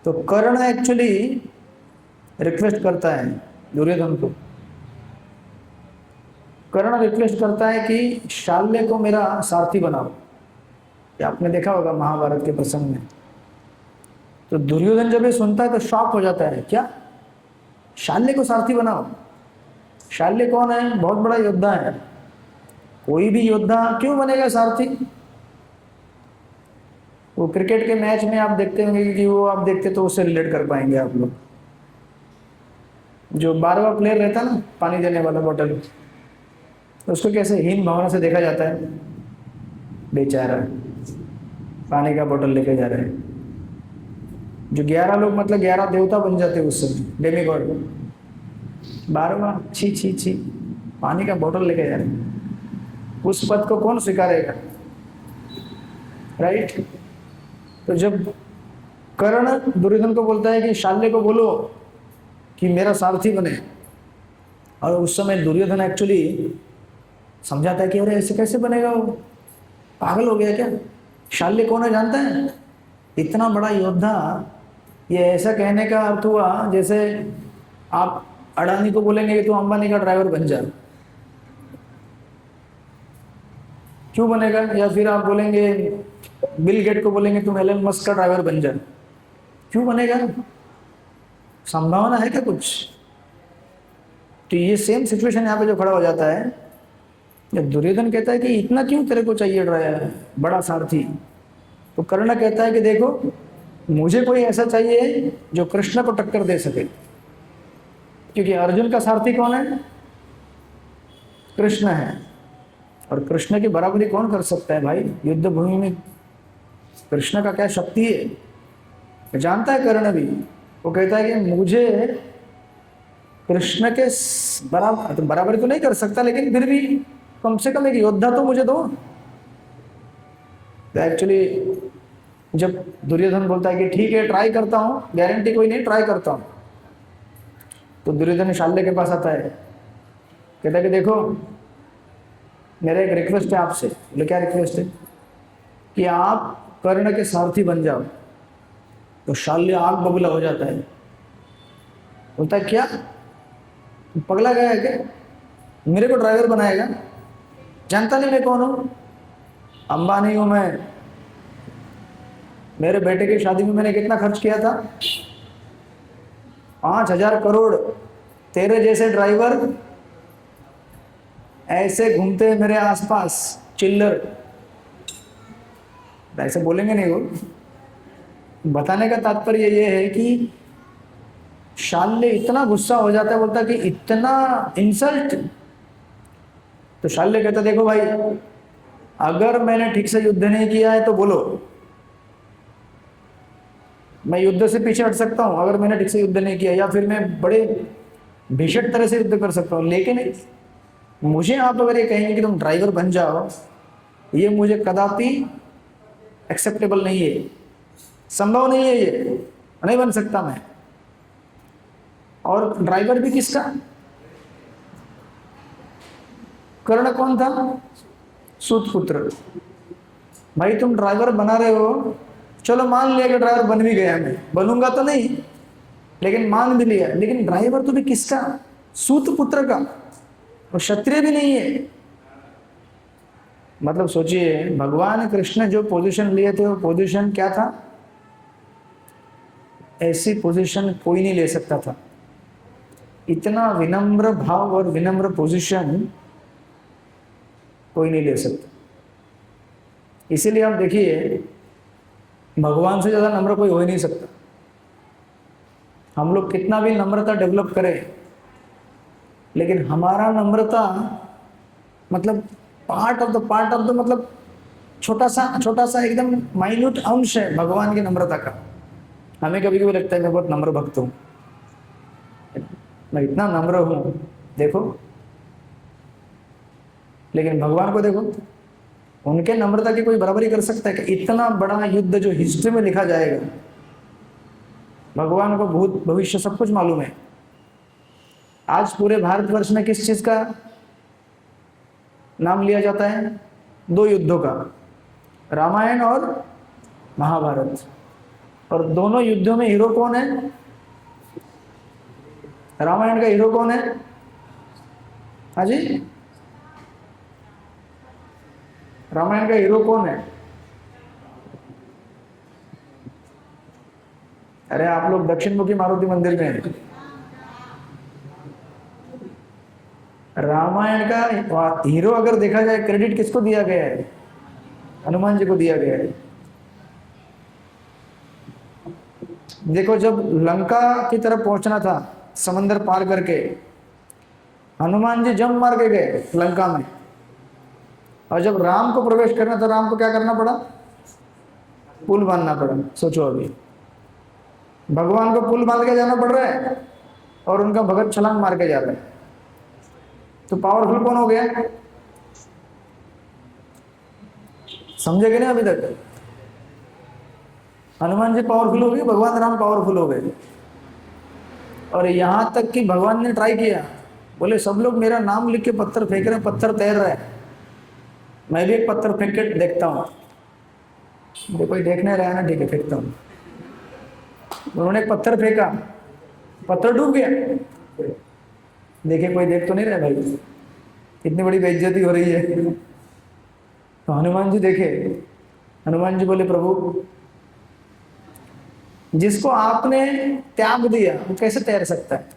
तो कर्ण एक्चुअली रिक्वेस्ट करता है दुर्योधन को। कर्ण रिक्वेस्ट करता है कि शाल्य को मेरा सारथी बनाओ। ये आपने देखा होगा महाभारत के प्रसंग में। तो दुर्योधन जब ये सुनता है तो शॉक हो जाता है, क्या शाल्य को सारथी बनाओ? शाल्य कौन है? बहुत बड़ा योद्धा है। कोई भी योद्धा क्यों बनेगा सारथी? वो क्रिकेट के मैच में आप देखते होंगे कि वो आप देखते तो उससे रिलेट कर पाएंगे आप लोग। जो 12वां प्लेयर रहता ना, पानी देने वाला बॉटल, तो उसको कैसे हीन भावना से देखा जाता है, बेचारा पानी का बोतल लेके जा रहे हैं। जो 11 लोग मतलब 11 देवता बन जाते उस समय, डेमीगॉड। 12वां छी छी छी, पानी का बोतल लेके जा रहे हैं। उस पद को कौन स्वीकारेगा, राइट। तो जब कर्ण दुर्योधन को बोलता है कि शाल्य को बोलो कि मेरा सारथी बने, और उस समय दुर्योधन एक्चुअली समझाता है कि अरे ऐसे कैसे बनेगा, वो पागल हो गया क्या? शाल्य कौन है जानता है? इतना बड़ा योद्धा। ये ऐसा कहने का अर्थ हुआ जैसे आप अडानी को बोलेंगे कि तू अंबानी का ड्राइवर बन जा। क्यों बनेगा? या फिर आप बोलेंगे बिल गेट को बोलेंगे तुम एलन मस्क का ड्राइवर बन जा, क्यों बनेगा? संभावना है क्या कुछ? तो ये सेम सिचुएशन यहाँ पे जो खड़ा हो जाता है, जब दुर्योधन कहता है कि इतना क्यों तेरे को चाहिए ड्राइवर, बड़ा सारथी, तो कर्ण कहता है कि देखो, मुझे कोई ऐसा चाहिए जो कृष्ण को टक्कर दे सके। क्योंकि अर्जुन का सारथी कौन है? कृष्ण है। और कृष्ण की बराबरी कौन कर सकता है भाई युद्ध भूमि में? कृष्ण का क्या शक्ति है, जानता है कर्ण भी। वो कहता है कि मुझे कृष्ण के बराबरी तो नहीं कर सकता, लेकिन फिर भी कम से कम एक योद्धा तो मुझे दो। तो एक्चुअली जब दुर्योधन बोलता है कि ठीक है ट्राई करता हूँ, गारंटी कोई नहीं, ट्राई करता हूँ, तो दुर्योधन शाल्य के पास आता है, कहता है कि देखो मेरा एक रिक्वेस्ट है आपसे। बोले क्या रिक्वेस्ट है? कि आप कर्ण के सारथी बन जाओ। तो शाल्य आग बबूला हो जाता है, बोलता है क्या पगला गया है क्या, मेरे को ड्राइवर बनाएगा? जानता नहीं मैं कौन हूँ? अंबानी हूँ मैं। मेरे बेटे की शादी में मैंने कितना खर्च किया था? 5,000 करोड़। तेरे जैसे ड्राइवर ऐसे घूमते मेरे आसपास, चिल्लर। ऐसे बोलेंगे नहीं वो। बताने का तात्पर्य ये है कि शाल्य इतना गुस्सा हो जाता है, बोलता है कि इतना इंसल्ट। तो शाल्य कहता देखो भाई, अगर मैंने ठीक से युद्ध नहीं किया है तो बोलो, मैं युद्ध से पीछे हट सकता हूं अगर मैंने ठीक से युद्ध नहीं किया, या फिर मैं बड़े भीषण तरह से युद्ध कर सकता हूं, लेकिन मुझे आप अगर ये कहेंगे कि तुम ड्राइवर बन जाओ, ये मुझे कदापि एक्सेप्टेबल नहीं है, संभव नहीं है, ये नहीं बन सकता मैं। और ड्राइवर भी किसका? कर्ण कौन था? सूत पुत्र। भाई तुम ड्राइवर बना रहे हो, चलो मान लिया कि ड्राइवर बन भी गया, मैं बनूंगा तो नहीं, लेकिन मान भी लिया, लेकिन ड्राइवर तो भी किसका? सूत पुत्र का। वो क्षत्रिय भी नहीं है। मतलब सोचिए, भगवान कृष्ण जो पोजीशन लिए थे वो पोजीशन क्या था? ऐसी पोजीशन कोई नहीं ले सकता था। इतना विनम्र भाव और विनम्र पोजीशन कोई नहीं ले सकता। इसीलिए आप देखिए, भगवान से ज्यादा नम्र कोई हो ही नहीं सकता। हम लोग कितना भी नम्रता डेवलप करें, लेकिन हमारा नम्रता मतलब पार्ट ऑफ द मतलब छोटा सा एकदम माइन्यूट अंश है भगवान की नम्रता का। हमें कभी कभी लगता है मैं बहुत नम्र भक्त हूँ, मैं इतना नम्र हूँ देखो, लेकिन भगवान को देखो, उनके नम्रता की कोई बराबरी कर सकता है कि इतना बड़ा युद्ध जो हिस्ट्री में लिखा जाएगा, भगवान को भूत भविष्य सब कुछ मालूम है। आज पूरे भारतवर्ष में किस चीज का नाम लिया जाता है? 2 युद्धों का, रामायण और महाभारत। और दोनों युद्धों में हीरो कौन है? रामायण का हीरो कौन है? हाँ जी, रामायण का हीरो कौन है? अरे आप लोग दक्षिण मुखी मारुति मंदिर में हैं। रामायण का हीरो अगर देखा जाए, क्रेडिट किसको दिया गया है? हनुमान जी को दिया गया है। देखो, जब लंका की तरफ पहुंचना था समंदर पार करके, हनुमान जी जंप मार के गए लंका में, और जब राम को प्रवेश करना था, राम को क्या करना पड़ा? पुल बांधना पड़ा। सोचो, अभी भगवान को पुल बांध के जाना पड़ रहा है और उनका भगत छलांग मार के जा रहा है, तो पावरफुल कौन हो गया? समझे कि नहीं अभी तक? हनुमान जी पावरफुल हो गए, भगवान राम पावरफुल हो गए। और यहां तक कि भगवान ने ट्राई किया, बोले सब लोग मेरा नाम लिख के पत्थर फेंक रहे हैं, पत्थर तैर रहा है, मैं भी एक पत्थर फेंक के देखता हूँ। कोई देखने रहा है ना, ठीक है फेंकता हूँ। उन्होंने एक पत्थर फेंका, पत्थर डूब गया। देखे कोई देख तो नहीं रहा भाई, इतनी बड़ी बेइज्जती हो रही है। तो हनुमान जी देखे, हनुमान जी बोले प्रभु, जिसको आपने त्याग दिया वो कैसे तैर सकता है?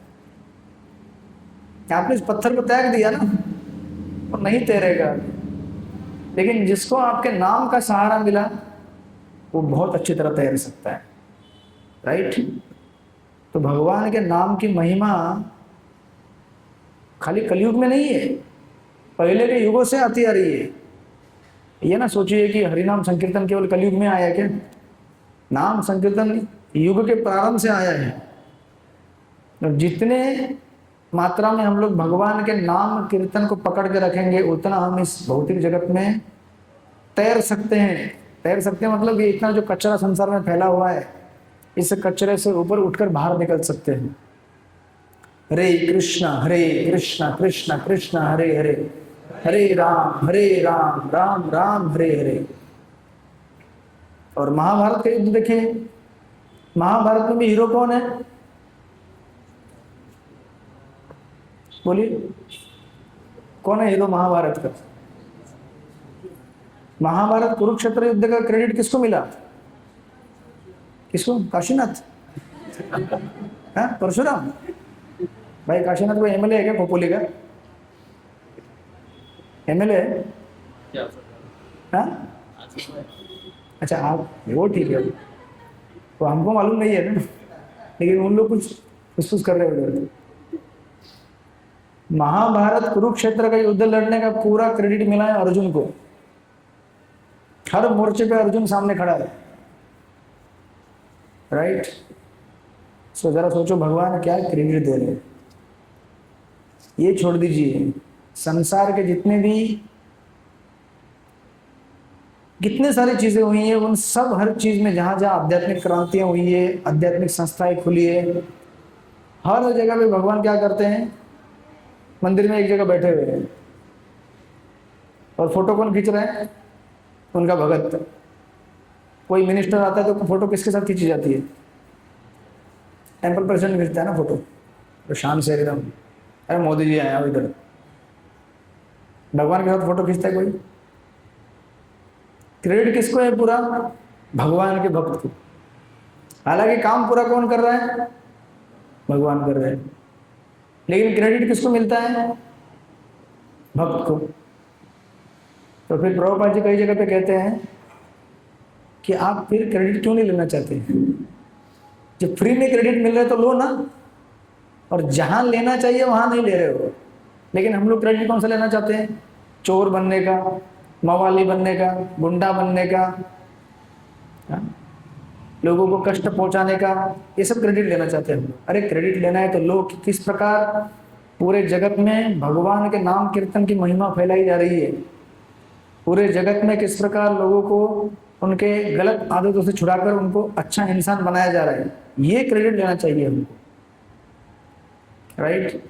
आपने इस पत्थर को त्याग दिया ना, वो नहीं तैरेगा, लेकिन जिसको आपके नाम का सहारा मिला वो बहुत अच्छी तरह तैर सकता है। राइट? तो भगवान के नाम की महिमा खाली कलयुग में नहीं है, पहले के युगों से आती आ रही है। ये ना सोचिए कि हरिनाम संकीर्तन केवल कलयुग में आया क्या? नाम संकीर्तन युग के प्रारंभ से आया है। तो जितने मात्रा में हम लोग भगवान के नाम कीर्तन को पकड़ के रखेंगे, उतना हम इस भौतिक जगत में तैर सकते हैं। तैर सकते हैं मतलब ये इतना जो कचरा संसार में फैला हुआ है, इस कचरे से ऊपर उठकर बाहर निकल सकते हैं। हरे कृष्णा कृष्णा कृष्णा हरे हरे, हरे राम राम राम हरे हरे। और महाभारत का युद्ध देखिए, महाभारत में भी हीरो कौन है? बोलिए, कौन है हीरो महाभारत का? महाभारत कुरुक्षेत्र युद्ध का क्रेडिट किसको मिला? किसको? काशीनाथ? हाँ, परशुराम भाई। काशीनाथ को एमएलए है क्या खोपोली का? एमएलए है? हाँ, अच्छा आप, वो ठीक है, तो हमको मालूम नहीं है ना, लेकिन उन लोग कुछ फुसफुस कर रहे हो। महाभारत कुरुक्षेत्र का युद्ध लड़ने का पूरा क्रेडिट मिला है अर्जुन को। हर मोर्चे पे अर्जुन सामने खड़ा है। राइट? सो जरा सोचो भगवान क्या क्रेडिट दे रहे हैं। ये छोड़ दीजिए, संसार के जितने भी कितने सारी चीजें हुई हैं, उन सब हर चीज में जहां जहां आध्यात्मिक क्रांतियां हुई है, आध्यात्मिक संस्थाएं खुली है, हर जगह पे भगवान क्या करते हैं? मंदिर में एक जगह बैठे हुए हैं, और फोटो कौन खींच रहा है? उनका भगत। कोई मिनिस्टर आता है तो फोटो किसके साथ खींची जाती है? टेम्पल प्रेसिडेंट खींचता है ना फोटो, तो शान से एकदम, अरे मोदी जी आए इधर। भगवान के साथ फोटो खींचता है कोई? क्रेडिट किसको है? पूरा भगवान के भक्त को। हालांकि काम पूरा कौन कर रहा है? भगवान कर रहे हैं, लेकिन क्रेडिट किसको मिलता है? भक्त को। तो फिर प्रभुपाद जी कई जगह पे कहते हैं कि आप फिर क्रेडिट क्यों नहीं लेना चाहते? जब फ्री में क्रेडिट मिल रहा है तो लो ना, और जहां लेना चाहिए वहां नहीं ले रहे हो। लेकिन हम लोग क्रेडिट कौन सा लेना चाहते हैं? चोर बनने का, मवाली बनने का, गुंडा बनने का, हाँ? लोगों को कष्ट पहुंचाने का, ये सब क्रेडिट लेना चाहते हैं। अरे क्रेडिट लेना है तो लोग किस प्रकार पूरे जगत में भगवान के नाम कीर्तन की महिमा फैलाई जा रही है, पूरे जगत में किस प्रकार लोगों को उनके गलत आदतों से छुड़ाकर उनको अच्छा इंसान बनाया जा रहा है, ये क्रेडिट लेना चाहिए हमको, राइट।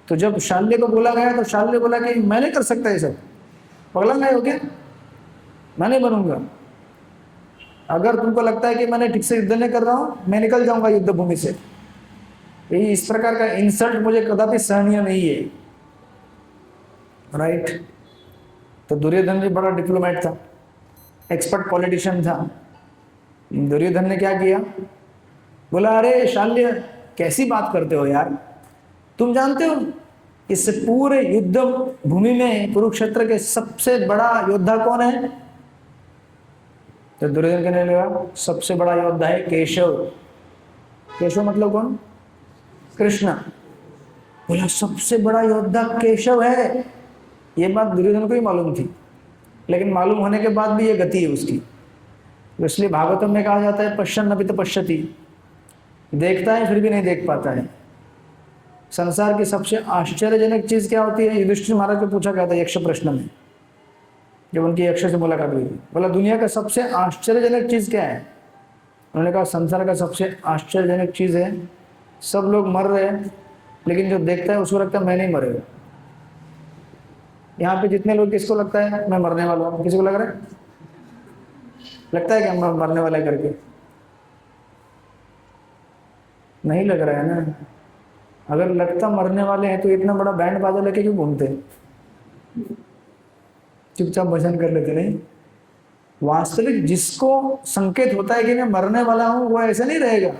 तो जब शाल्य को बोला गया तो शाल्य बोला कि मैं नहीं कर सकता ये सब, पगला मैं हो क्या, मैं नहीं बनूंगा। अगर तुमको लगता है कि मैंने ठीक से युद्ध नहीं कर रहा हूं, मैं निकल जाऊंगा युद्ध भूमि से। ये इस प्रकार का इंसल्ट मुझे कदापि सहनीय नहीं है, राइट। तो दुर्योधन भी बड़ा डिप्लोमेट था, एक्सपर्ट पॉलिटिशियन था। दुर्योधन ने क्या किया, बोला अरे शाल्य कैसी बात करते हो यार, तुम जानते हो इस पूरे युद्ध भूमि में कुरुक्षेत्र के सबसे बड़ा योद्धा कौन है। तो दुर्योधन कहने लगा सबसे बड़ा योद्धा है केशव। केशव मतलब कौन, कृष्ण। बोला सबसे बड़ा योद्धा केशव है। ये बात दुर्योधन को ही मालूम थी, लेकिन मालूम होने के बाद भी ये गति है उसकी। इसलिए भागवतम में कहा जाता है पश्यन् अपि च पश्यति, देखता है फिर भी नहीं देख पाता है। संसार की सबसे आश्चर्यजनक चीज क्या होती है, युधिष्ठिर महाराज को पूछा गया था यक्ष प्रश्न में, जब उनकी यक्ष से मुलाकात हुई थी। बोला दुनिया का सबसे आश्चर्यजनक चीज क्या है। उन्होंने कहा संसार का सबसे आश्चर्यजनक चीज है सब लोग मर रहे हैं, लेकिन जो देखता है उसको लगता है मैं नहीं मरेगा। यहाँ पे जितने लोग, किसको लगता है मैं मरने वाला हूँ, किसी को लग रहा है, लगता है कि हम मरने वाला है करके, नहीं लग रहा है ना। अगर लगता मरने वाले हैं तो इतना बड़ा बैंड बाजा लेके क्यों घूमते, चुपचाप भजन कर लेते। नहीं, वास्तविक जिसको संकेत होता है कि मैं मरने वाला हूं वो ऐसा नहीं रहेगा।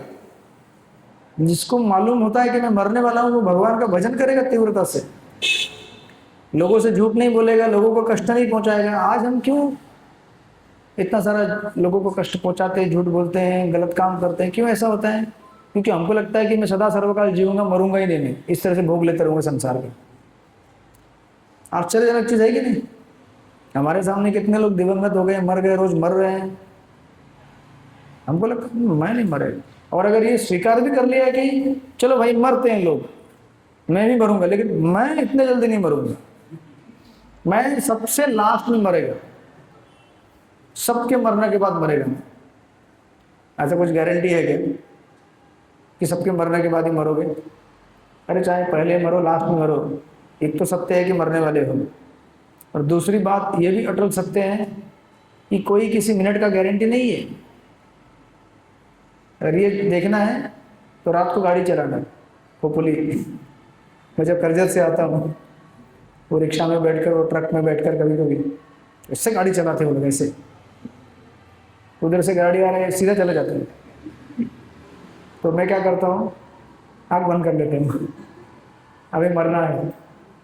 जिसको मालूम होता है कि मैं मरने वाला हूं वो भगवान का भजन करेगा तीव्रता से, लोगों से झूठ नहीं बोलेगा, लोगों को कष्ट नहीं पहुंचाएगा। आज हम क्यों इतना सारा लोगों को कष्ट पहुंचाते हैं, झूठ बोलते हैं, गलत काम करते हैं, क्यों ऐसा होता है? क्योंकि हमको लगता है कि मैं सदा सर्वकाल जीऊंगा, मरूंगा ही नहीं, इस तरह से भोग लेते रहूंगा संसार में। आश्चर्यजनक चीज है कि नहीं। हमारे सामने कितने लोग दिवंगत हो गए, मर गए, रोज मर रहे हैं, हमको लगता है मैं नहीं मरेगा। और अगर ये स्वीकार भी कर लिया कि चलो भाई मरते हैं लोग, मैं भी मरूंगा, लेकिन मैं इतने जल्दी नहीं मरूंगा, मैं सबसे लास्ट में मरेगा, सबके मरने के बाद मरेगा। ऐसा कुछ गारंटी है क्या कि सबके मरने के बाद ही मरोगे? अरे चाहे पहले मरो लास्ट में मरो, एक तो सत्य है कि मरने वाले हो, और दूसरी बात ये भी अटल सत्य है कि कोई किसी मिनट का गारंटी नहीं है। अगर ये देखना है तो रात को गाड़ी चलाना। होपफुली मैं जब करजत से आता हूँ वो रिक्शा में बैठकर, वो ट्रक में बैठकर, कभी कभी इससे गाड़ी चलाते हो लोग, ऐसे उधर से गाड़ी आ रही है सीधा चले जाते हैं। तो मैं क्या करता हूँ, आँख बंद कर लेते हूँ, अभी मरना है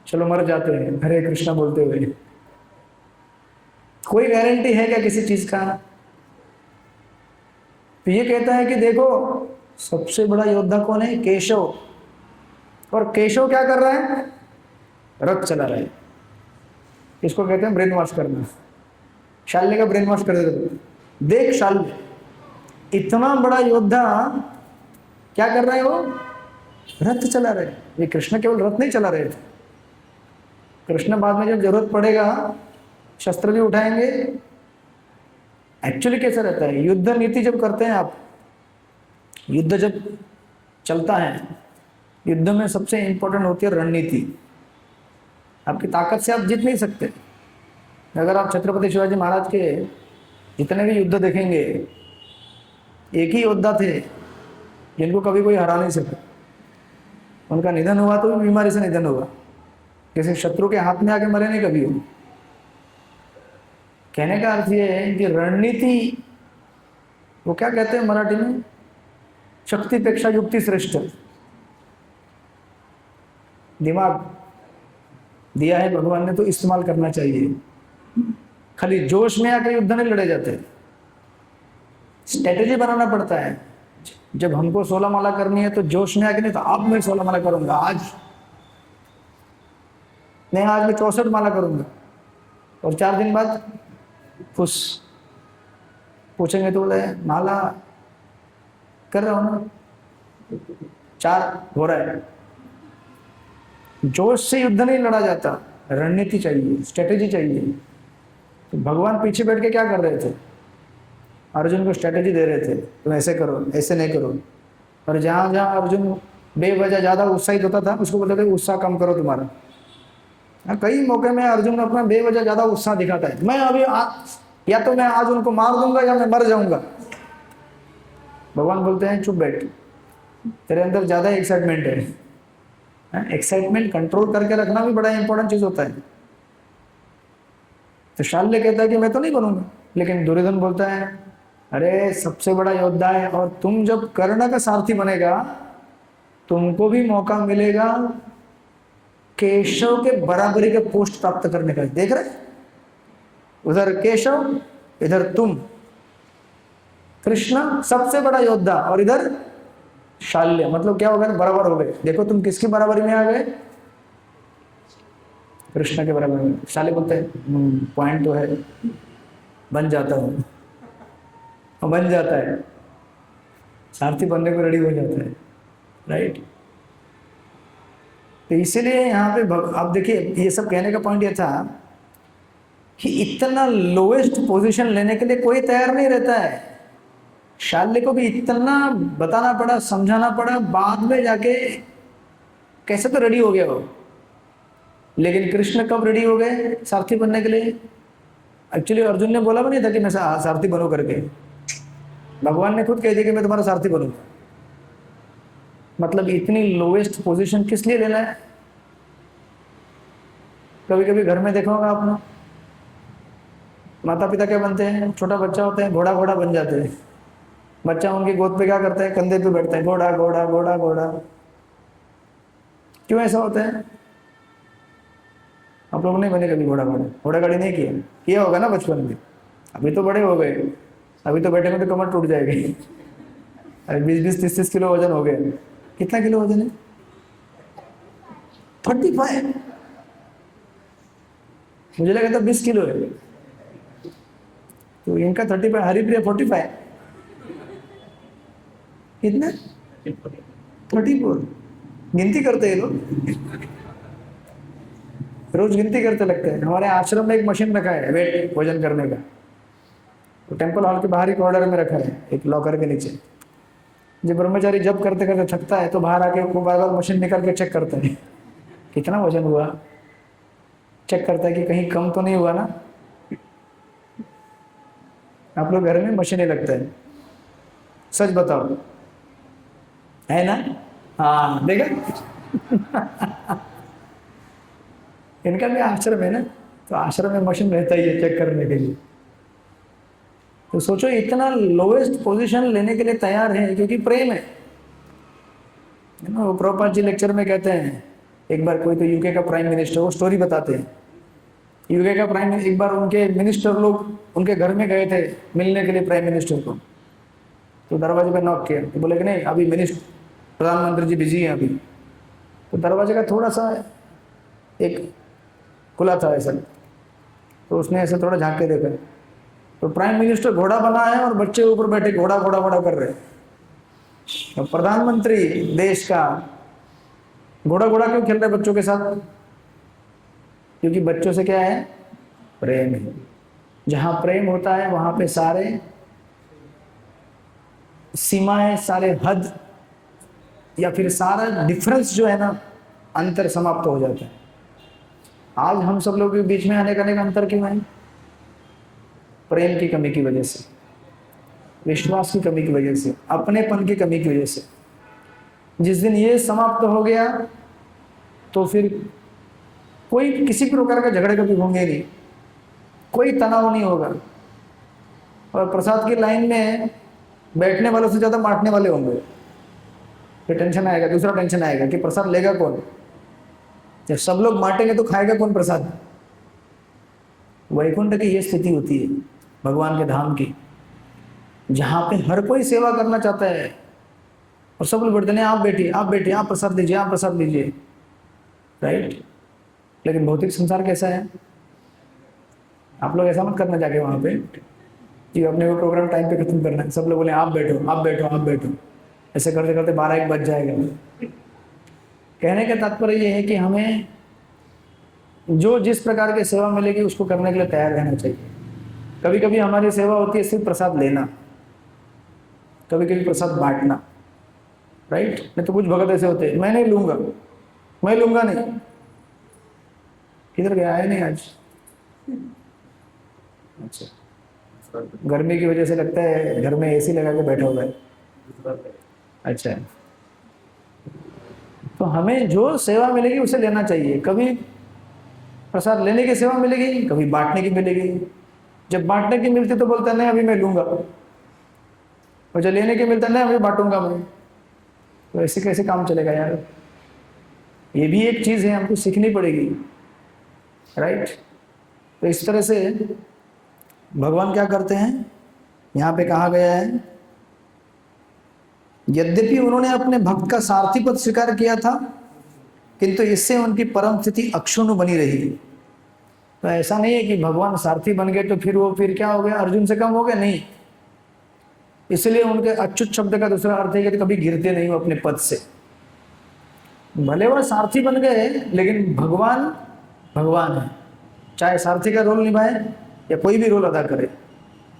चलो मर जाते हैं हरे कृष्णा बोलते हुए। कोई गारंटी है क्या किसी चीज का? तो ये कहता है कि देखो सबसे बड़ा योद्धा कौन है, केशव। और केशव क्या कर रहा है, रथ चला रहा है। इसको कहते हैं ब्रेन वॉश करना। शाल्य का ब्रेन वॉश कर देते। देख शाल्य इतना बड़ा योद्धा क्या कर रहा है, वो रथ चला रहे। ये कृष्ण केवल रथ नहीं चला रहे थे, कृष्ण बाद में जब जरूरत पड़ेगा शस्त्र भी उठाएंगे। एक्चुअली कैसा रहता है, युद्ध नीति जब करते हैं आप, युद्ध जब चलता है, युद्ध में सबसे इंपॉर्टेंट होती है रणनीति। आपकी ताकत से आप जीत नहीं सकते। अगर आप छत्रपति शिवाजी महाराज के जितने भी युद्ध देखेंगे, एक ही योद्धा थे जिनको कभी कोई हरा नहीं सका। उनका निधन हुआ तो भी बीमारी से निधन हुआ, किसी शत्रु के हाथ में आके मरे नहीं कभी। कहने का अर्थ ये है कि रणनीति, वो क्या कहते हैं मराठी में, शक्ति पेक्षा युक्ति श्रेष्ठ। दिमाग दिया है भगवान ने तो इस्तेमाल करना चाहिए। खाली जोश में आके युद्ध नहीं लड़े जाते, स्ट्रेटेजी बनाना पड़ता है। जब हमको 16 माला करनी है तो जोश में आके नहीं, तो अब मैं 16 माला करूंगा, आज नहीं, आज मैं 64 माला करूंगा। और 4 दिन बाद फुस, पूछेंगे तो बोले माला कर रहा हूँ ना, 4 हो रहा है। जोश से युद्ध नहीं लड़ा जाता, रणनीति चाहिए, स्ट्रेटेजी चाहिए। तो भगवान पीछे बैठ के क्या कर रहे थे, अर्जुन को स्ट्रेटेजी दे रहे थे, तुम ऐसे करो, ऐसे नहीं करो। और जहाँ जहाँ अर्जुन बेवजह ज़्यादा उत्साहित होता था, उसको बोलते थे उत्साह कम करो तुम्हारा। कई मौके में अर्जुन अपना बेवजह ज़्यादा उत्साह दिखाता है, मैं अभी या तो मैं आज उनको मार दूंगा या मैं मर जाऊंगा। भगवान बोलते हैं चुप बैठ, तेरे अंदर ज़्यादा एक्साइटमेंट है। एक्साइटमेंट कंट्रोल करके रखना भी बड़ा इंपॉर्टेंट चीज़ होता है। तो शाल्य कहता है कि मैं तो नहीं बनूंगा, लेकिन दुर्योधन बोलता है अरे सबसे बड़ा योद्धा है, और तुम जब कर्ण का सारथी बनेगा तुमको भी मौका मिलेगा केशव के बराबरी के पोस्ट प्राप्त करने का। देख रहे, उधर केशव, इधर तुम, कृष्ण सबसे बड़ा योद्धा, और इधर शाल्य, मतलब क्या हो गया, बराबर हो गए। देखो तुम किसकी बराबरी में आ गए, कृष्ण के बराबर में। शाल्य बोलते हैं पॉइंट तो है, बन जाता हूँ, बन जाता है, सारथी बनने को रेडी हो जाता है, राइट। तो इसीलिए यहाँ पे आप देखिए, ये सब कहने का पॉइंट ये था कि इतना लोएस्ट पोजीशन लेने के लिए कोई तैयार नहीं रहता है। शाल्य को भी इतना बताना पड़ा, समझाना पड़ा, बाद में जाके कैसे तो रेडी हो गया वो। लेकिन कृष्ण कब रेडी हो गए सारथी बनने के लिए? एक्चुअली अर्जुन ने बोला भी नहीं था कि मैं सारथी बनूं करके, भगवान ने खुद कह दिया कि मैं तुम्हारा सारथी बनूंगा। मतलब इतनी लोएस्ट पोजीशन किस लिए लेना है? कभी कभी घर में देखा होगा आपने, माता पिता क्या बनते हैं, छोटा बच्चा होता है घोड़ा घोड़ा बन जाते हैं। बच्चा उनकी गोद पे क्या करता है, कंधे पे बैठता है, घोड़ा घोड़ा घोड़ा घोड़ा। क्यों ऐसा होता है? आप लोगों ने बने कभी घोड़ा घोड़ा, घोड़ा गाड़ी नहीं किया होगा ना बचपन में। अभी तो बड़े हो गए, अभी तो बैठे में तो कमर टूट जाएगी। अरे 20-20, 30-30 किलो वजन हो गया। कितना किलो वजन है? 35। मुझे लगा था 20 किलो है। तो इनका 35, हरिप्रिया 45। कितना? 34। गिनती करते हैं लोग, रोज गिनती करते लगते हैं। हमारे आश्रम में एक मशीन रखा है वेट वजन करने का, तो टेम्पल हॉल के बाहर ही कॉर्नर में रखा है, एक लॉकर के नीचे। जब ब्रह्मचारी जब करते करते थकता है तो बाहर आके वो बार बार मशीन निकाल के चेक करता है कितना वजन हुआ, चेक करता है कि कहीं कम तो नहीं हुआ ना। आप लोग घर में मशीनें लगता है, सच बताओ, है ना? हाँ देखा। इनका भी आश्रम है ना, तो आश्रम में मशीन रहता ही है चेक करने के लिए। तो सोचो इतना लोएस्ट पोजीशन लेने के लिए तैयार है क्योंकि प्रेम है ना। वो प्रभुपाद जी लेक्चर में कहते हैं, एक बार कोई तो यूके का प्राइम मिनिस्टर, वो स्टोरी बताते हैं, यूके का प्राइम, एक बार उनके मिनिस्टर लोग उनके घर में गए थे मिलने के लिए प्राइम मिनिस्टर को। तो दरवाजे पे नॉक किया, तो बोले कि नहीं अभी प्रधानमंत्री जी बिजी हैं अभी। तो दरवाजे का थोड़ा सा एक खुला था ऐसा, तो उसने ऐसे थोड़ा झांक के देखा, तो प्राइम मिनिस्टर घोड़ा बना है और बच्चे ऊपर बैठे घोड़ा घोड़ा घोड़ा कर रहे हैं। तो प्रधानमंत्री देश का घोड़ा घोड़ा क्यों खेल रहे बच्चों के साथ? क्योंकि बच्चों से क्या है, प्रेम है। जहां प्रेम होता है वहां पे सारे सीमाएं, सारे हद या फिर सारा डिफरेंस जो है ना, अंतर समाप्त हो जाता है। आज हम सब लोग के बीच में आने का अंतर क्यों है? प्रेम की कमी की वजह से, विश्वास की कमी की वजह से, अपनेपन की कमी की वजह से। जिस दिन ये समाप्त हो गया तो फिर कोई किसी प्रकार का झगड़े कभी होंगे नहीं, कोई तनाव नहीं होगा, और प्रसाद की लाइन में बैठने वालों से ज्यादा बांटने वाले होंगे। फिर टेंशन आएगा, दूसरा टेंशन आएगा कि प्रसाद लेगा कौन, जब सब लोग बांटेंगे तो खाएगा कौन प्रसाद? वैकुंठ की ये स्थिति होती है भगवान के धाम की, जहां पे हर कोई सेवा करना चाहता है और सब लोग बोलते हैं आप बैठिए, आप बैठिए, आप प्रसाद लीजिए, आप प्रसाद लीजिए, राइट। लेकिन भौतिक संसार कैसा है? आप लोग ऐसा मत करना जाके वहाँ पे कि अपने वो प्रोग्राम टाइम पे खत्म करना है, सब लोग बोले आप बैठो आप बैठो आप बैठो, ऐसे करते करते 12-1 बज जाएगा। कहने का तात्पर्य ये है कि हमें जो जिस प्रकार की सेवा मिलेगी उसको करने के लिए तैयार रहना चाहिए। कभी कभी हमारी सेवा होती है सिर्फ प्रसाद लेना, कभी कभी प्रसाद बांटना, राइट। नहीं तो कुछ भगत ऐसे होते हैं, मैं नहीं लूंगा, मैं लूंगा नहीं। किधर गया है नहीं आज? अच्छा, गर्मी की वजह से लगता है घर में एसी लगा के बैठा हुआ है। अच्छा, तो हमें जो सेवा मिलेगी उसे लेना चाहिए। कभी प्रसाद लेने की सेवा मिलेगी, कभी बांटने की मिलेगी। जब बांटने की मिलती तो बोलता नहीं अभी मैं लूंगा, और जब लेने की मिलता नहीं अभी बांटूंगा मैं। तो ऐसे कैसे काम चलेगा यार? ये भी एक चीज है, हमको सीखनी पड़ेगी, राइट। तो इस तरह से भगवान क्या करते हैं, यहाँ पे कहा गया है, यद्यपि उन्होंने अपने भक्त का सारथी पद स्वीकार किया था, किंतु इससे उनकी परम स्थिति अक्षुण्ण बनी रही। तो ऐसा नहीं है कि भगवान सारथी बन गए तो फिर वो फिर क्या हो गया, अर्जुन से कम हो गया, नहीं। इसलिए उनके अच्युत शब्द का दूसरा अर्थ है कि कभी गिरते नहीं हो अपने पद से। भले वह सारथी बन गए लेकिन भगवान भगवान है, चाहे सारथी का रोल निभाए या कोई भी रोल अदा करे,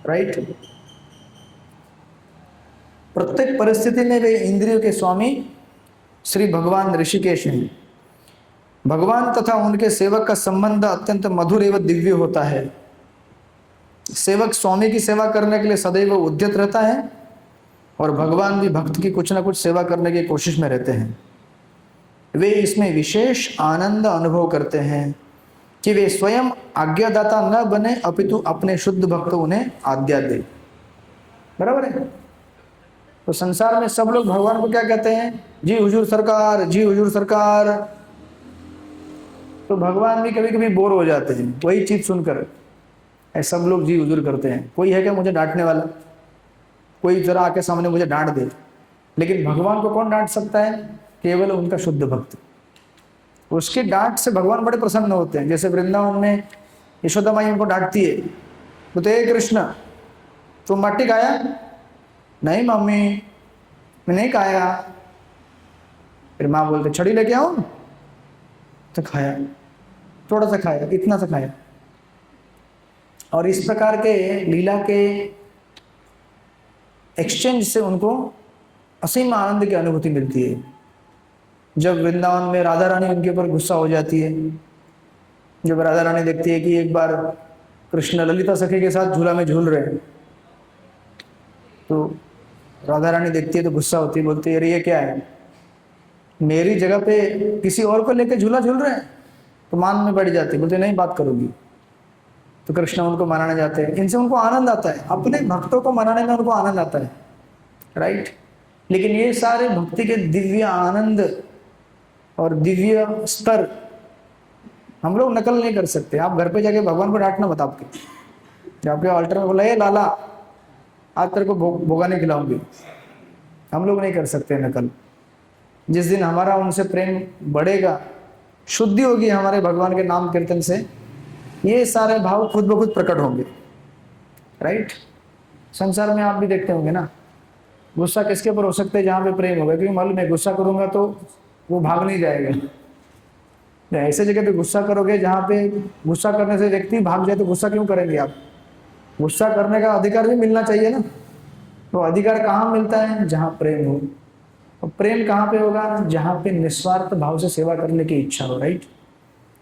राइट। प्रत्येक परिस्थिति में वे इंद्रियों के स्वामी श्री भगवान ऋषिकेश हैं। भगवान तथा उनके सेवक का संबंध अत्यंत मधुर एवं दिव्य होता है। सेवक स्वामी की सेवा करने के लिए सदैव उद्यत रहता है और भगवान भी भक्त की कुछ न कुछ सेवा करने की कोशिश में रहते हैं। वे इसमें विशेष आनंद अनुभव करते हैं कि वे स्वयं आज्ञादाता न बने अपितु अपने शुद्ध भक्त उन्हें आज्ञा दे। बराबर है। तो संसार में सब लोग भगवान को क्या कहते हैं, जी हुजूर सरकार, जी हुजूर सरकार। तो भगवान भी कभी कभी बोर हो जाते हैं वही चीज सुनकर, ऐसा सब लोग जी हुजूर करते हैं। कोई है क्या मुझे डांटने वाला? कोई जरा आके सामने मुझे डांट दे। लेकिन भगवान को कौन डांट सकता है? केवल उनका शुद्ध भक्त। उसके डांट से भगवान बड़े प्रसन्न होते हैं। जैसे वृंदावन में यशोदा माई उनको डांटती है, बोलते हे कृष्ण तुम मट्टी खाया? नहीं मम्मी मैं नहीं खाया। फिर माँ बोलते छड़ी लेके आओ, तो खाया, थोड़ा सा खाया, इतना सा खाया। और इस प्रकार के लीला के एक्सचेंज से उनको असीम आनंद की अनुभूति मिलती है। जब वृंदावन में राधा रानी उनके ऊपर गुस्सा हो जाती है, जब राधा रानी देखती है कि एक बार कृष्ण ललिता सखी के साथ झूला में झूल रहे हैं, तो राधा रानी देखती है तो गुस्सा होती है, बोलती है अरे ये क्या है, मेरी जगह पे किसी और को लेकर झूला झूल रहे हैं। तो मान में बढ़ जाती है, बोलते नहीं बात करूंगी। तो कृष्ण उनको मनाने जाते हैं, इनसे उनको आनंद आता है, अपने भक्तों को मनाने में उनको आनंद आता है, राइट। लेकिन ये सारे भक्ति के दिव्य आनंद और दिव्य स्तर हम लोग नकल नहीं कर सकते। आप घर पे जाके भगवान को डांटना मत, आपके ऑल्टर में बोला ये लाला आज तेरे को भोगा नहीं खिलाऊंगी, हम लोग नहीं कर सकते नकल। जिस दिन हमारा उनसे प्रेम बढ़ेगा, शुद्धि होगी हमारे भगवान के नाम कीर्तन से, ये सारे भाव खुद ब खुद प्रकट होंगे, राइट। संसार में आप भी देखते होंगे ना, गुस्सा किसके ऊपर हो सकता है? जहाँ पे प्रेम होगा, क्योंकि मालूम है गुस्सा करूंगा तो वो भाग नहीं जाएगा। ऐसे जगह पे गुस्सा करोगे जहाँ पे गुस्सा करने से व्यक्ति भाग जाए तो गुस्सा क्यों करेंगे आप? गुस्सा करने का अधिकार भी मिलना चाहिए ना। तो अधिकार कहाँ मिलता है? जहाँ प्रेम हो। और प्रेम कहाँ पे होगा? जहाँ पे निस्वार्थ भाव से सेवा करने की इच्छा हो, राइट।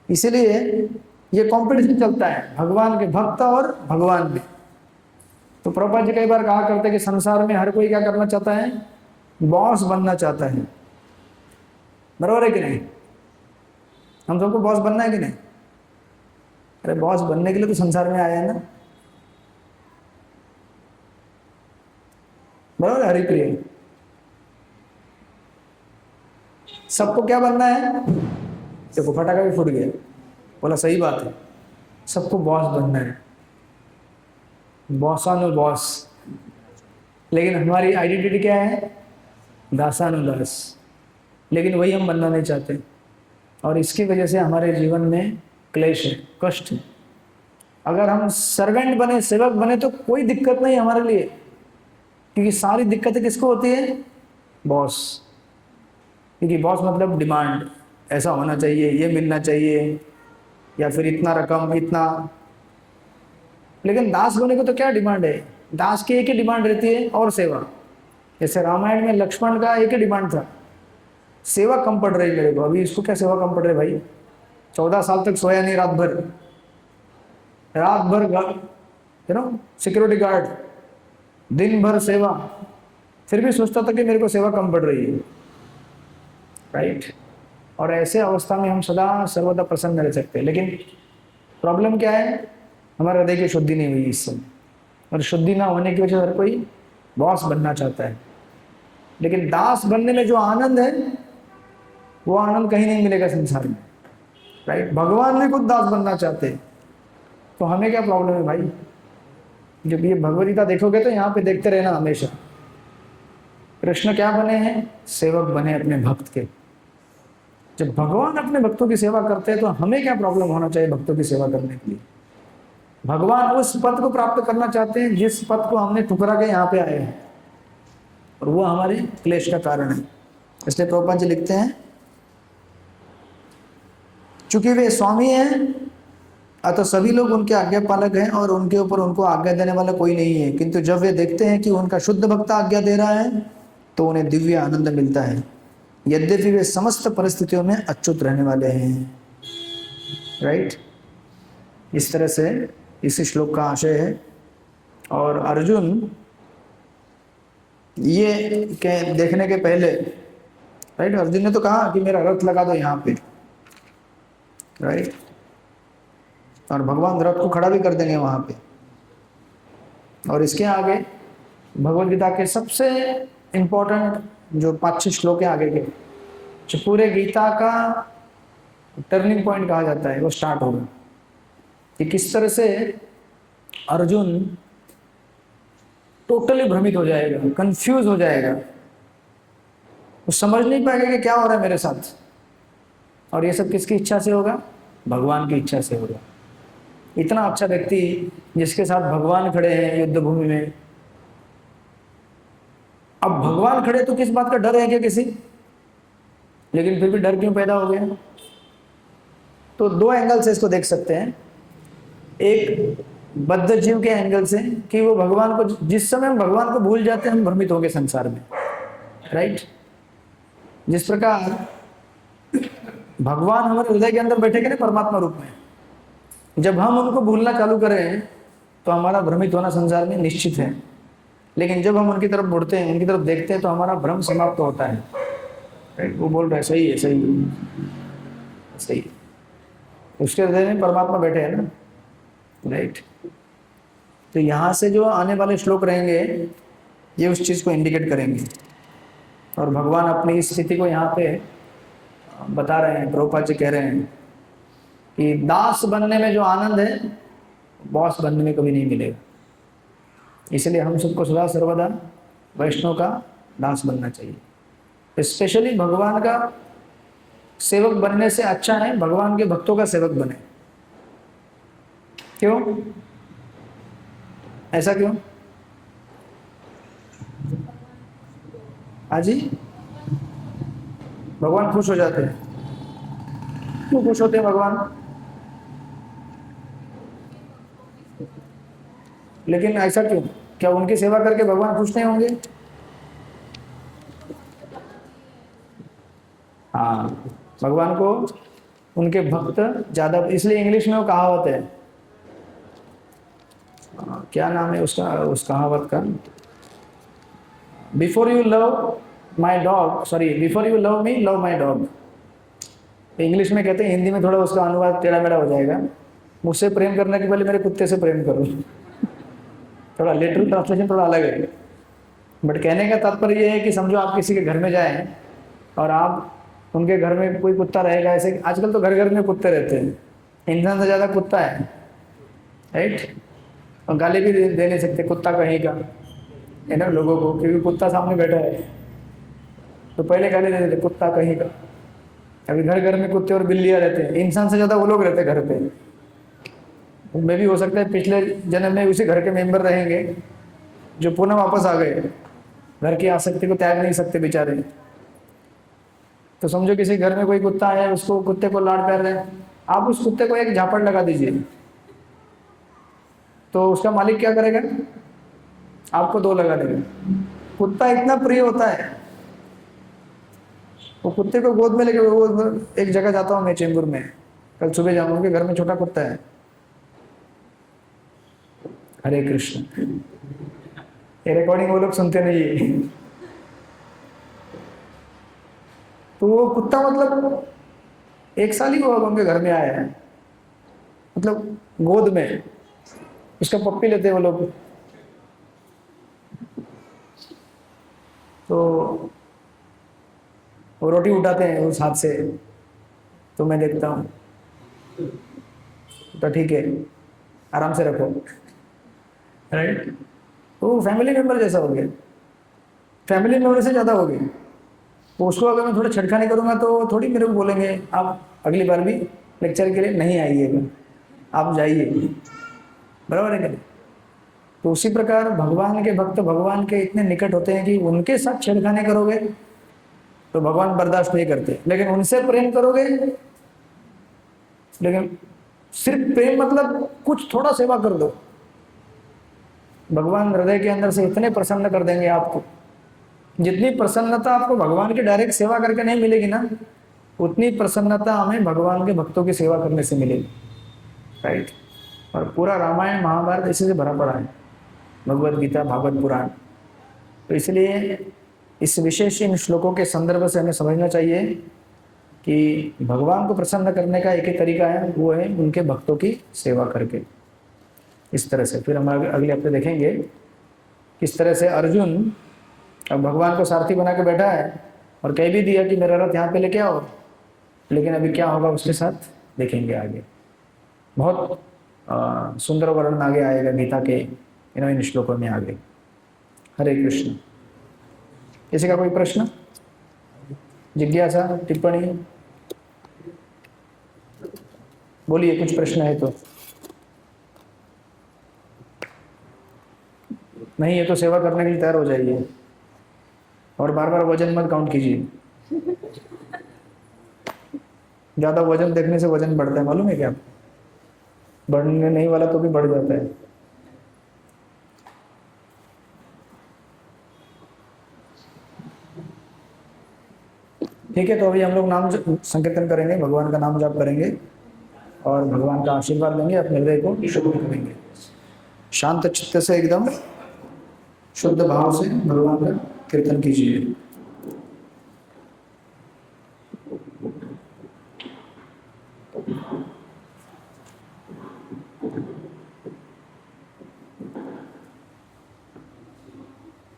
इसीलिए ये कंपटीशन चलता है भगवान के भक्त और भगवान में। तो प्रभुपाद जी कई बार कहा करते कि संसार में हर कोई क्या करना चाहता है? बॉस बनना चाहता है। बराबर है कि नहीं? हम सबको बॉस बनना है कि नहीं? अरे बॉस बनने के लिए तो संसार में आया है ना। बराबर, हरिप्रिय सबको क्या बनना है? देखो फटाका भी फूट गया, बोला सही बात है, सबको बॉस बनना है, बॉस। लेकिन हमारी आइडेंटिटी क्या है? दासानुदास। लेकिन वही हम बनना नहीं चाहते, और इसकी वजह से हमारे जीवन में क्लेश है, कष्ट है। अगर हम सर्वेंट बने, सेवक बने, तो कोई दिक्कत नहीं हमारे लिए, क्योंकि सारी दिक्कतें किसको होती है? बॉस। क्योंकि बॉस मतलब डिमांड, ऐसा होना चाहिए, ये मिलना चाहिए, या फिर इतना रकम, इतना। लेकिन दास बने को तो क्या डिमांड है? दास की एक ही डिमांड रहती है, और सेवा। जैसे रामायण में लक्ष्मण का एक ही डिमांड था, सेवा कम पड़ रही मेरे को। अभी इसको क्या सेवा कम पड़ रही भाई? 14 साल तक सोया नहीं, रात भर, रात भर सिक्योरिटी गार्ड, दिन भर सेवा, फिर भी सोचता था कि मेरे को सेवा कम पड़ रही है। राइट। और ऐसे अवस्था में हम सदा सर्वदा प्रसन्न रह सकते हैं। लेकिन प्रॉब्लम क्या है? हमारे हृदय की शुद्धि नहीं हुई इस समय, और शुद्धि ना होने की वजह से हर कोई बॉस बनना चाहता है। लेकिन दास बनने में जो आनंद है, वो आनंद कहीं नहीं मिलेगा संसार में। राइट। भगवान भी खुद दास बनना चाहते हैं, तो हमें क्या प्रॉब्लम है भाई? जब ये भगवद गीता देखोगे तो यहाँ पे देखते रहना हमेशा, कृष्ण क्या बने हैं? सेवक बने अपने भक्त के। जब भगवान अपने भक्तों की सेवा करते हैं, तो हमें क्या प्रॉब्लम होना चाहिए भक्तों की सेवा करने के लिए? भगवान उस पद को प्राप्त करना चाहते हैं जिस पद को हमने ठुकरा के यहाँ पे आए हैं, और वो हमारे क्लेश का कारण है। इसलिए प्रभुपाद जी लिखते हैं, चूंकि वे स्वामी हैं, अतः सभी लोग उनके आज्ञा पालक हैं, और उनके ऊपर उनको आज्ञा देने वाला कोई नहीं है। किंतु जब वे देखते हैं कि उनका शुद्ध भक्त आज्ञा दे रहा है, तो उन्हें दिव्य आनंद मिलता है, यद्यपि वे समस्त परिस्थितियों में अच्युत रहने वाले हैं। राइट। इस तरह से इस श्लोक का आशय है। और अर्जुन ये देखने के पहले, राइट, अर्जुन ने तो कहा कि मेरा रथ लगा दो यहाँ पे। राइट। और भगवान रथ को खड़ा भी कर देंगे वहां पे। और इसके आगे भगवद गीता के सबसे इंपॉर्टेंट जो 5-6 श्लोक है आगे के, जो पूरे गीता का टर्निंग पॉइंट कहा जाता है, वो स्टार्ट होगा कि किस तरह से अर्जुन टोटली भ्रमित हो जाएगा, कंफ्यूज हो जाएगा, वो समझ नहीं पाएगा कि क्या हो रहा है मेरे साथ। और ये सब किसकी इच्छा से होगा? भगवान की इच्छा से होगा। इतना अच्छा व्यक्ति जिसके साथ भगवान खड़े हैं युद्ध भूमि में, अब भगवान खड़े तो किस बात का डर है क्या किसी? लेकिन फिर भी डर क्यों पैदा हो गया? तो 2 एंगल से इसको देख सकते हैं। एक बद्ध जीव के एंगल से कि वो भगवान को, जिस समय हम भगवान को भूल जाते हैं, हम भ्रमित हो गए संसार में। राइट। जिस प्रकार भगवान हमारे हृदय के अंदर बैठेंगे ना परमात्मा रूप में, जब हम उनको भूलना चालू करें तो हमारा भ्रमित होना संसार में निश्चित है। लेकिन जब हम उनकी तरफ मुड़ते हैं, उनकी तरफ देखते हैं, तो हमारा भ्रम समाप्त होता है। राइट। वो बोल रहे हैं सही है, सही है, सही है। उसके हृदय में परमात्मा बैठे हैं ना। राइट। तो यहाँ से जो आने वाले श्लोक रहेंगे, ये उस चीज़ को इंडिकेट करेंगे। और भगवान अपनी इस स्थिति को यहाँ पे बता रहे हैं। प्रभुपाद जी कह रहे हैं कि दास बनने में जो आनंद है, बॉस बनने में कभी नहीं मिलेगा। इसलिए हम सबको सदा सर्वदा वैष्णव का दास बनना चाहिए। स्पेशली भगवान का सेवक बनने से अच्छा है भगवान के भक्तों का सेवक बने। क्यों? ऐसा क्यों? हाजी, भगवान खुश हो जाते हैं। क्यों खुश होते हैं भगवान? लेकिन ऐसा क्यों? क्या उनकी सेवा करके भगवान खुश नहीं होंगे? हाँ, भगवान को उनके भक्त ज्यादा, इसलिए इंग्लिश में वो कहावत है, क्या नाम है उसका, उस कहावत का, before you love my dog, sorry, before you love me love my dog. English में कहते हैं, हिंदी में थोड़ा उसका अनुवाद टेढ़ा मेढ़ा हो जाएगा, मुझसे प्रेम करने के पहले मेरे कुत्ते से प्रेम करो। थोड़ा लिटरल ट्रांसलेशन थोड़ा अलग है, बट कहने का तात्पर्य यह है कि समझो आप किसी के घर में जाएं और आप उनके घर में कोई कुत्ता रहेगा, ऐसे आजकल तो घर घर में कुत्ते रहते हैं, इंसान से ज़्यादा कुत्ता है। राइट। और गाली भी दे नहीं सकते कुत्ता कहीं का, है ना, लोगों को, क्योंकि कुत्ता सामने बैठा है, तो पहले गाली दे देते कुत्ता कहीं का। अभी घर घर में कुत्ते और बिल्लियाँ रहते हैं, इंसान से ज़्यादा वो लोग रहते हैं घर पे। उनमें भी हो सकता है पिछले जन्म में उसी घर के मेंबर रहेंगे जो पुनः वापस आ गए, घर की आसक्ति को त्याग नहीं सकते बेचारे। तो समझो किसी घर में कोई कुत्ता है, उसको कुत्ते को लाड प्यार है, आप उस कुत्ते को एक झापड़ लगा दीजिए तो उसका मालिक क्या करेगा? आपको दो लगा देगा। कुत्ता इतना प्रिय होता है। वो कुत्ते को गोद में लेके, वो एक जगह जाता हूँ मैं चेंबूर में, कल सुबह जाऊंगा, उनके घर में छोटा कुत्ता है। हरे कृष्ण। ये रिकॉर्डिंग वो लोग सुनते नहीं है। तो वो कुत्ता मतलब 1 साल ही हुआ उनके घर में आया है, मतलब गोद में उसका पप्पी लेते वो लोग। तो वो रोटी उठाते हैं उस हाथ से, तो मैं देखता हूँ, तो ठीक है आराम से रखो, राइट। तो फैमिली मेंबर जैसा हो गया, फैमिली मेंबर से ज़्यादा हो गया। तो उसको अगर मैं थोड़ा छेड़खानी करूँगा तो थोड़ी मेरे को बोलेंगे आप अगली बार भी लेक्चर के लिए नहीं आइएगा, आप जाइए, बराबर है क्या? तो उसी प्रकार भगवान के भक्त भगवान के इतने निकट होते हैं कि उनके साथ छेड़खानी करोगे तो भगवान बर्दाश्त नहीं करते, लेकिन उनसे प्रेम करोगे, लेकिन सिर्फ प्रेम मतलब कुछ थोड़ा सेवा कर दो, भगवान हृदय के अंदर से इतने प्रसन्न कर देंगे आपको। जितनी प्रसन्नता आपको भगवान की डायरेक्ट सेवा करके नहीं मिलेगी ना, उतनी प्रसन्नता हमें भगवान के भक्तों की सेवा करने से मिलेगी, राइट। और पूरा रामायण महाभारत इसी से भरा पड़ा है, भगवद गीता भागवत पुराण। तो इसलिए इस विशेष इन श्लोकों के संदर्भ से हमें समझना चाहिए कि भगवान को प्रसन्न करने का एक ही तरीका है, वो है उनके भक्तों की सेवा करके। इस तरह से फिर हम अगले हफ्ते देखेंगे किस तरह से अर्जुन अब भगवान को सारथी बना के बैठा है और कह भी दिया कि मेरा रथ यहाँ पे लेके आओ, लेकिन अभी क्या होगा उसके साथ देखेंगे आगे। बहुत सुंदर वर्णन आगे आएगा गीता के इन श्लोकों में आगे। हरे कृष्ण। किसी का कोई प्रश्न, जिज्ञासा, टिप्पणी? बोलिए, कुछ प्रश्न है तो। नहीं है तो सेवा करने के लिए तैयार हो जाइए और बार बार वजन मत काउंट कीजिए। ज्यादा वजन देखने से वजन बढ़ता है, मालूम है क्या? बढ़ने नहीं वाला तो भी बढ़ जाता है। ठीक है, तो अभी हम लोग नाम संकीर्तन करेंगे, भगवान का नाम जाप करेंगे और भगवान का आशीर्वाद लेंगे, अपने हृदय को शुद्ध करेंगे। शांत चित्त से एकदम शुद्ध भाव से भगवान का कीर्तन कीजिए।